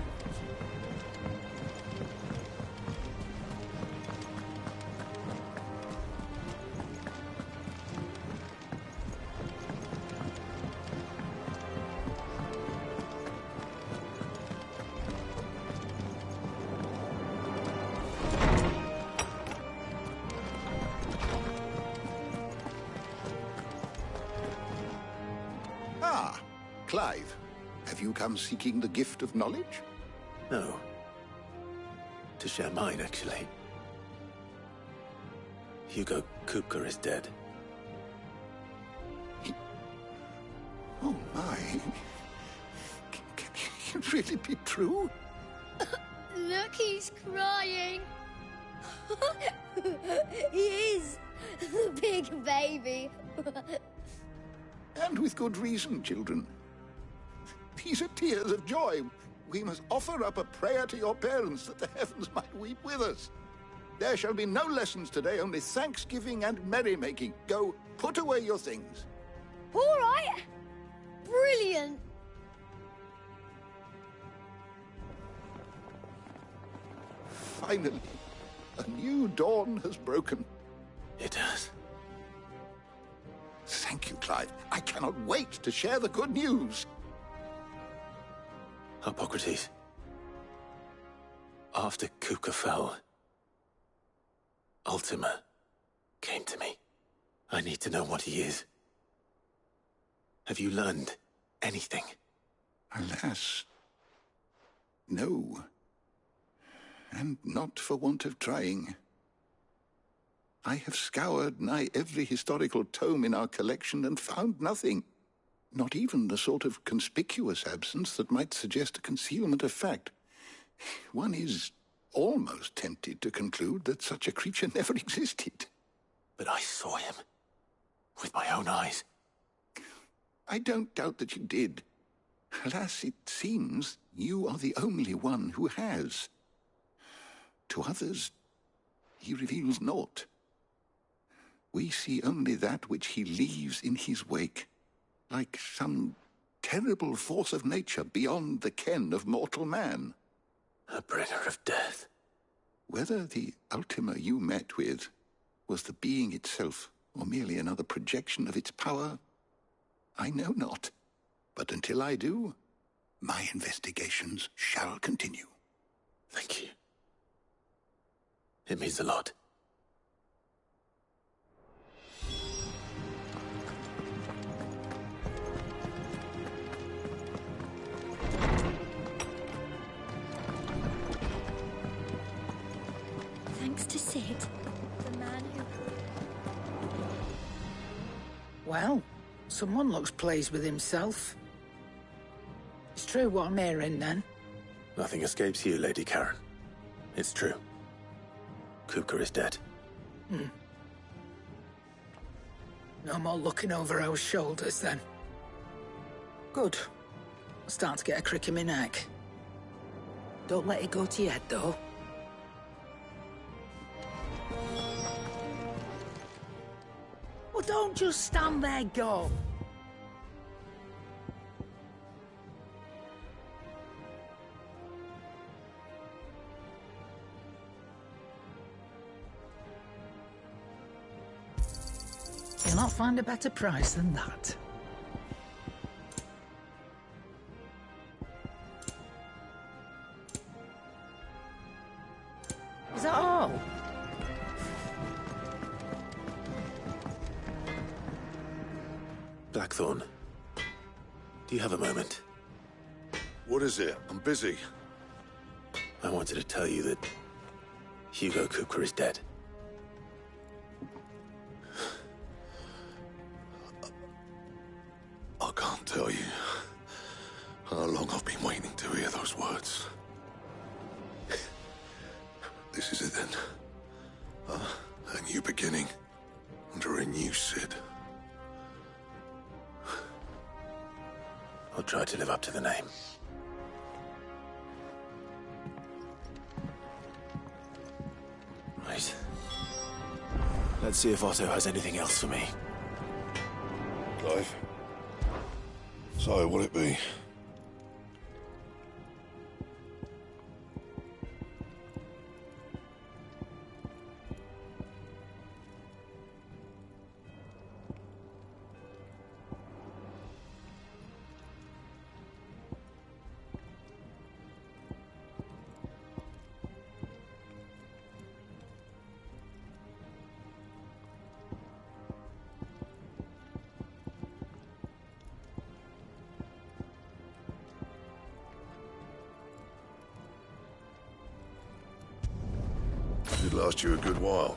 Speaker 20: Ah, Clive. Have you come seeking the gift of knowledge?
Speaker 1: No. To share mine, actually. Hugo Kupka is dead.
Speaker 20: Oh my. Can it really be true?
Speaker 21: Look, he's crying. He is. The big baby.
Speaker 20: And with good reason, children. These are tears of joy. We must offer up a prayer to your parents that the heavens might weep with us. There shall be no lessons today, only thanksgiving and merrymaking. Go, put away your things.
Speaker 21: All right. Brilliant.
Speaker 20: Finally, a new dawn has broken.
Speaker 1: It has.
Speaker 20: Thank you, Clive. I cannot wait to share the good news.
Speaker 1: Hippocrates. After Kupka fell, Ultima came to me. I need to know what he is. Have you learned anything?
Speaker 20: Alas, no. And not for want of trying. I have scoured nigh every historical tome in our collection and found nothing. Not even the sort of conspicuous absence that might suggest a concealment of fact. One is almost tempted to conclude that such a creature never existed.
Speaker 1: But I saw him. With my own eyes.
Speaker 20: I don't doubt that you did. Alas, it seems you are the only one who has. To others, he reveals naught. We see only that which he leaves in his wake, like some terrible force of nature beyond the ken of mortal man.
Speaker 1: A bringer of death.
Speaker 20: Whether the Ultima you met with was the being itself, or merely another projection of its power, I know not. But until I do, my investigations shall continue.
Speaker 1: Thank you. It means a lot.
Speaker 6: Thanks to Sid, the man who...
Speaker 22: Well, someone looks pleased with himself. It's true what I'm hearing, then?
Speaker 1: Nothing escapes you, Lady Karen. It's true. Kupka is dead.
Speaker 22: No more looking over our shoulders, then. Good. I'm starting to get a crick in my neck. Don't let it go to your head, though. Well, don't just stand there, go. You'll not find a better price than that. Is that all?
Speaker 1: Blackthorn, do you have a moment?
Speaker 10: What is it? I'm busy.
Speaker 1: I wanted to tell you that Hugo Kupka is dead.
Speaker 10: I can't tell you how long I've been waiting to hear those words. This is it then. A new beginning under a new Sid.
Speaker 1: I'll try to live up to the name. Right. Let's see if Otto has anything else for me.
Speaker 10: Clive. So, what'll it be? last you a good while.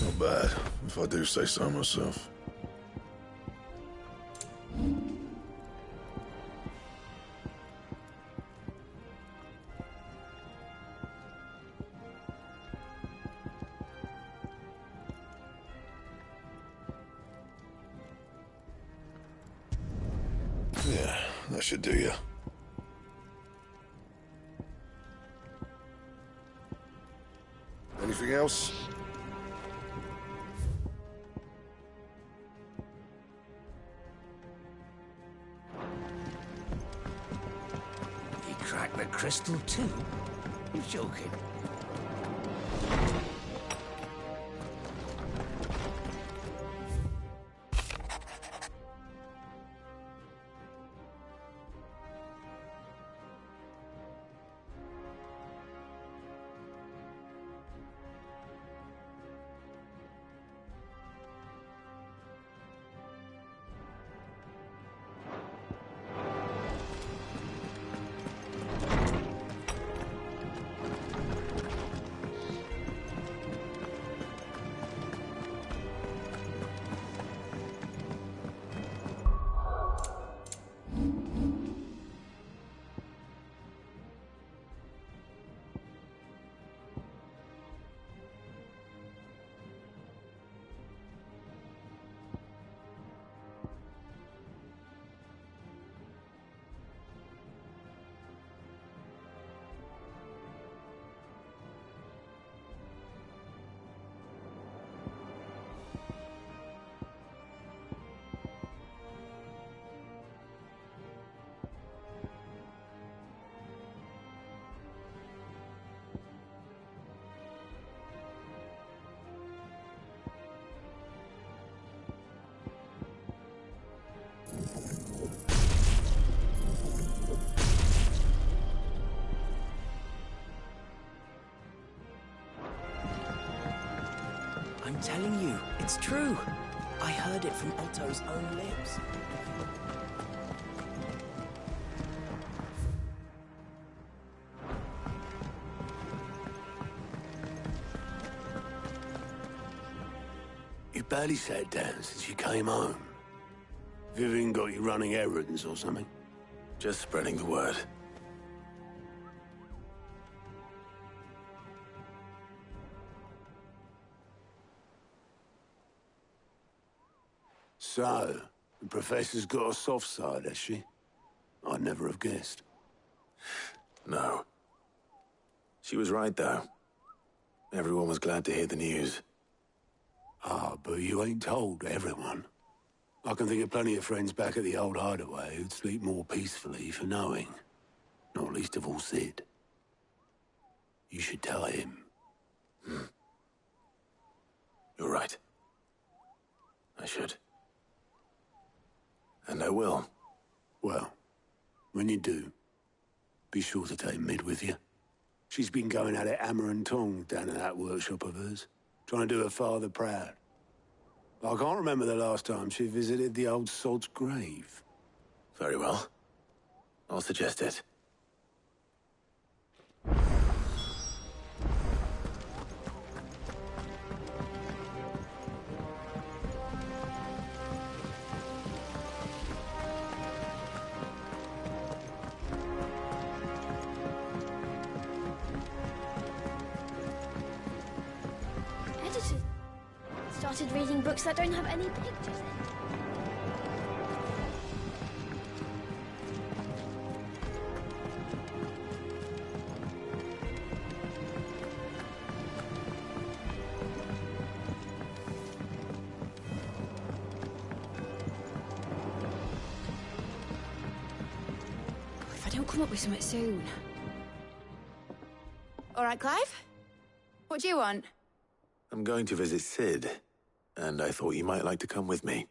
Speaker 10: Not bad, if I do say so myself. Yeah, that should do you. Anything else?
Speaker 2: He cracked the crystal too? You're joking. I'm telling you, it's true. I heard it from Otto's own lips.
Speaker 13: You barely sat down since you came home. Vivian got you running errands or something?
Speaker 1: Just spreading the word.
Speaker 13: So, the Professor's got a soft side, has she? I'd never have guessed.
Speaker 1: No. She was right, though. Everyone was glad to hear the news.
Speaker 13: Ah, but you ain't told everyone. I can think of plenty of friends back at the old hideaway who'd sleep more peacefully for knowing. Not least of all Sid. You should tell him.
Speaker 1: You're right. I should. And I will.
Speaker 13: Well, when you do, be sure to take Mid with you. She's been going at it hammer and tong down in that workshop of hers, trying to do her father proud. I can't remember the last time she visited the old sod's grave.
Speaker 1: Very well. I'll suggest it.
Speaker 21: Edited. Started reading books that don't have any pictures in.
Speaker 9: If I don't come up with something soon. All right, Clive? What do you want?
Speaker 1: I'm going to visit Sid, and I thought you might like to come with me.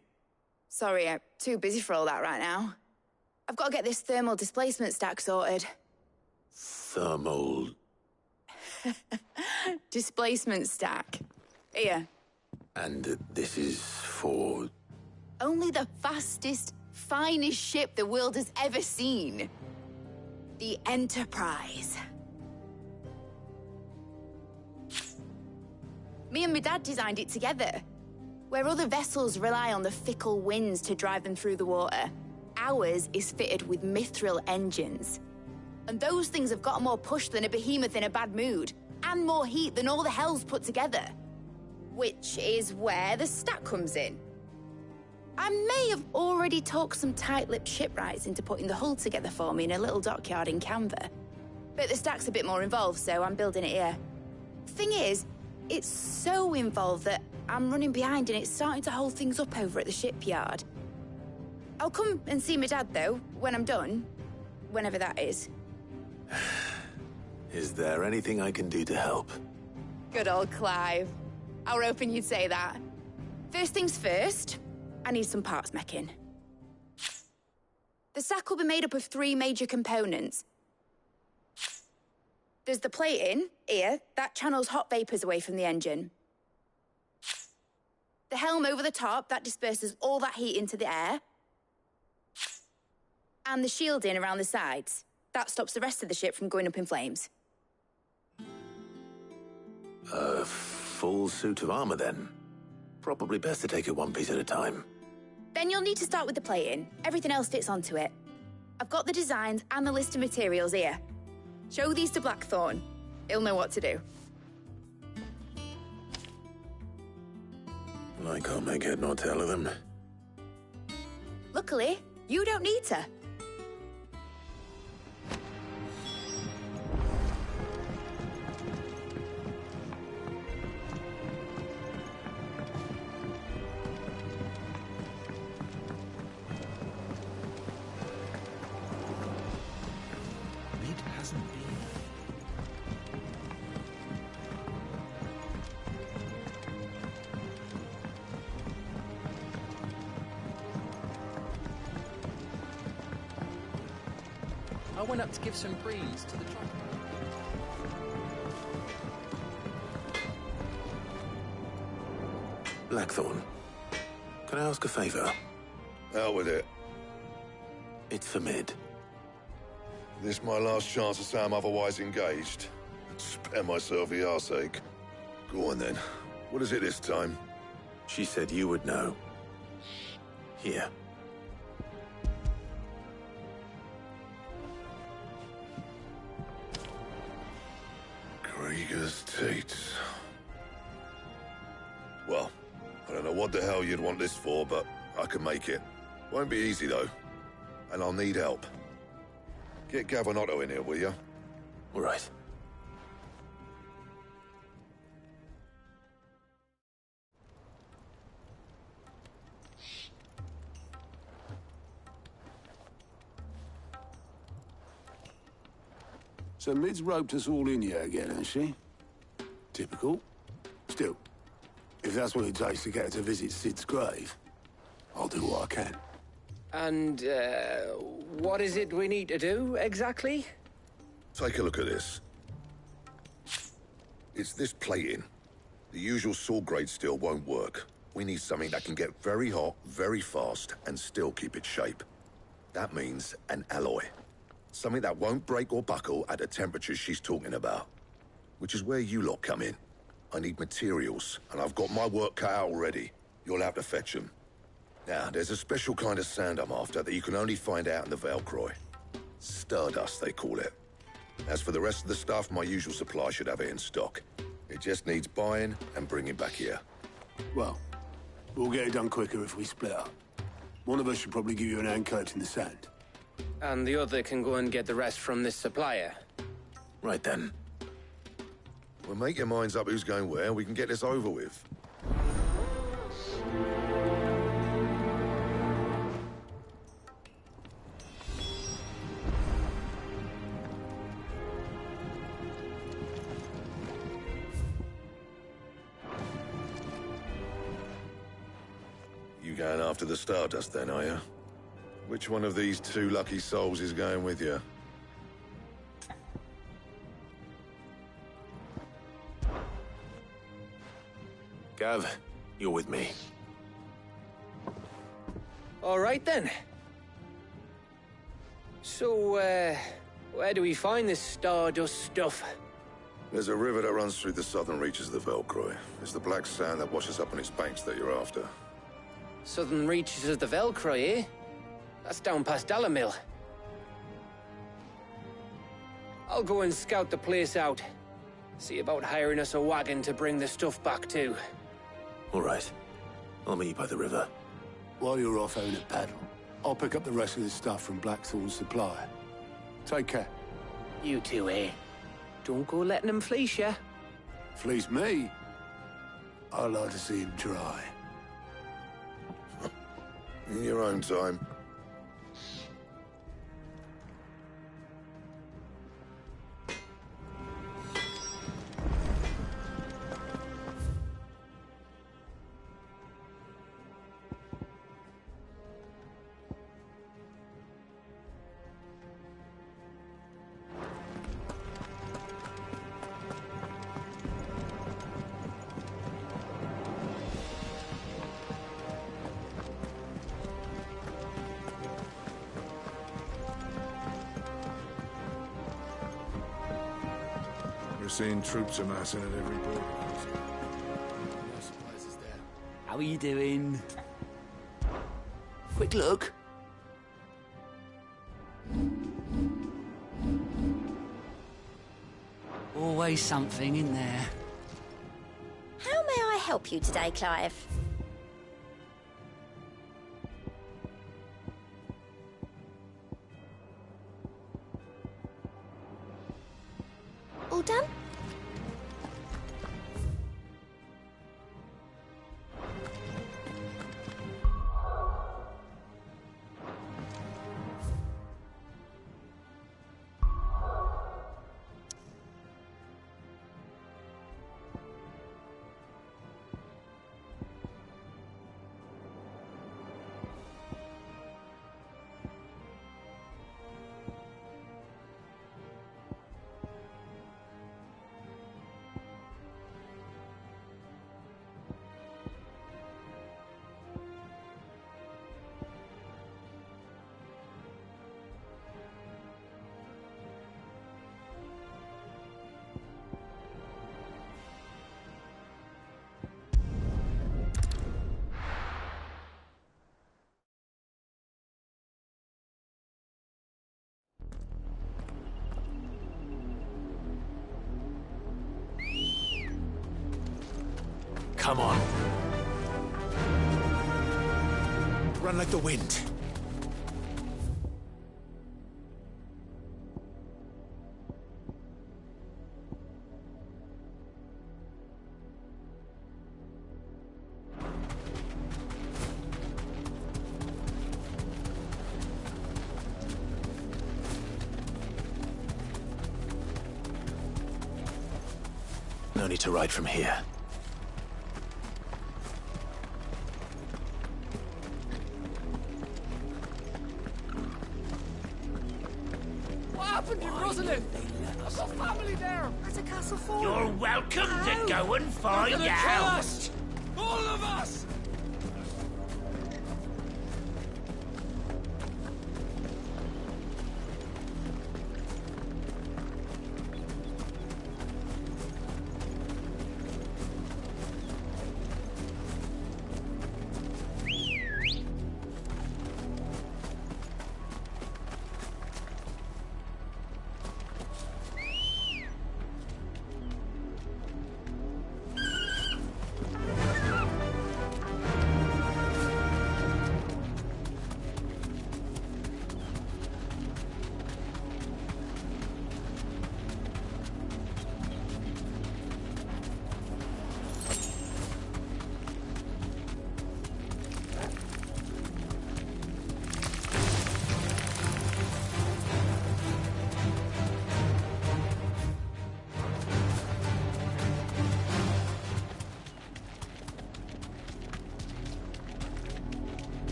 Speaker 9: Sorry, I'm too busy for all that right now. I've got to get this thermal displacement stack sorted.
Speaker 1: Thermal...
Speaker 9: Displacement stack. Here.
Speaker 1: And this is for...
Speaker 9: Only the fastest, finest ship the world has ever seen. The Enterprise. Me and my dad designed it together. Where other vessels rely on the fickle winds to drive them through the water, ours is fitted with mithril engines. And those things have got more push than a behemoth in a bad mood, and more heat than all the hells put together. Which is where the stack comes in. I may have already talked some tight-lipped shipwrights into putting the hull together for me in a little dockyard in Canva. But the stack's a bit more involved, so I'm building it here. Thing is, it's so involved that I'm running behind and it's starting to hold things up over at the shipyard. I'll come and see my dad, though, when I'm done. Whenever that is.
Speaker 1: Is there anything I can do to help?
Speaker 9: Good old Clive. I were hoping you'd say that. First things first, I need some parts meching. The stack will be made up of 3 major components. There's the plating, here, that channels hot vapors away from the engine. The helm over the top, that disperses all that heat into the air. And the shielding around the sides. That stops the rest of the ship from going up in flames.
Speaker 1: A full suit of armor, then? Probably best to take it one piece at a time.
Speaker 9: Then you'll need to start with the plating. Everything else fits onto it. I've got the designs and the list of materials here. Show these to Blackthorn. He'll know what to do.
Speaker 1: I can't make head nor tail of them.
Speaker 9: Luckily, you don't need to.
Speaker 2: I went up to give some greens to the truck.
Speaker 1: Blackthorn, can I ask a favor?
Speaker 10: Out with it.
Speaker 1: It's for Mid.
Speaker 10: This my last chance to say I'm otherwise engaged. Spare myself the arseache. Go on then. What is it this time?
Speaker 1: She said you would know. Here.
Speaker 10: Krieger's Teats. Well, I don't know what the hell you'd want this for, but I can make it. Won't be easy, though. And I'll need help. Get Gavin-Otto in here, will you?
Speaker 1: All right.
Speaker 13: So Mid's roped us all in here again, has she? Typical. Still, if that's what it takes to get her to visit Sid's grave, I'll do what I can.
Speaker 4: And, what is it we need to do, exactly?
Speaker 10: Take a look at this. It's this plating. The usual saw grade steel won't work. We need something that can get very hot, very fast, and still keep its shape. That means an alloy. Something that won't break or buckle at the temperatures she's talking about. Which is where you lot come in. I need materials, and I've got my work cut out already. You'll have to fetch them. Now, there's a special kind of sand I'm after that you can only find out in the Valcroy. Stardust, they call it. As for the rest of the stuff, my usual supply should have it in stock. It just needs buying and bringing back here.
Speaker 13: Well, we'll get it done quicker if we split up. One of us should probably give you an hand collecting the sand.
Speaker 4: And the other can go and get the rest from this supplier.
Speaker 1: Right then.
Speaker 10: Well, make your minds up who's going where, and we can get this over with. You going after the Stardust then, are you? Which one of these 2 lucky souls is going with you?
Speaker 1: Gav, you're with me.
Speaker 4: All right, then. So, where do we find this Stardust stuff?
Speaker 10: There's a river that runs through the southern reaches of the Velcroy. It's the black sand that washes up on its banks that you're after.
Speaker 4: Southern reaches of the Velcroy, eh? That's down past Dalamil. I'll go and scout the place out. See about hiring us a wagon to bring the stuff back to.
Speaker 1: All right. I'll meet you by the river.
Speaker 13: While you're off having a paddle, I'll pick up the rest of the stuff from Blackthorn's supply. Take care.
Speaker 4: You two, eh? Don't go letting him fleece ya.
Speaker 13: Fleece me? I like to see him try.
Speaker 10: In your own time.
Speaker 5: Seeing troops amassing at every border crossing. No surprises there.
Speaker 2: How are you doing?
Speaker 22: Quick look.
Speaker 2: Always something in there.
Speaker 21: How may I help you today, Clive? All done?
Speaker 1: Come on. Run like the wind. No need to ride from here.
Speaker 22: I've got family there. At a castle fort.
Speaker 8: You're welcome to go and find out.
Speaker 22: All of us.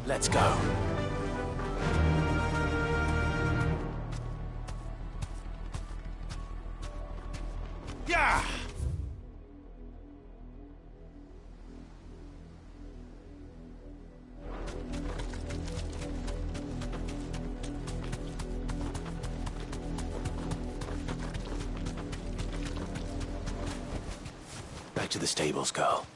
Speaker 1: Let's go.
Speaker 8: Yeah!
Speaker 1: Back to the stables, girl.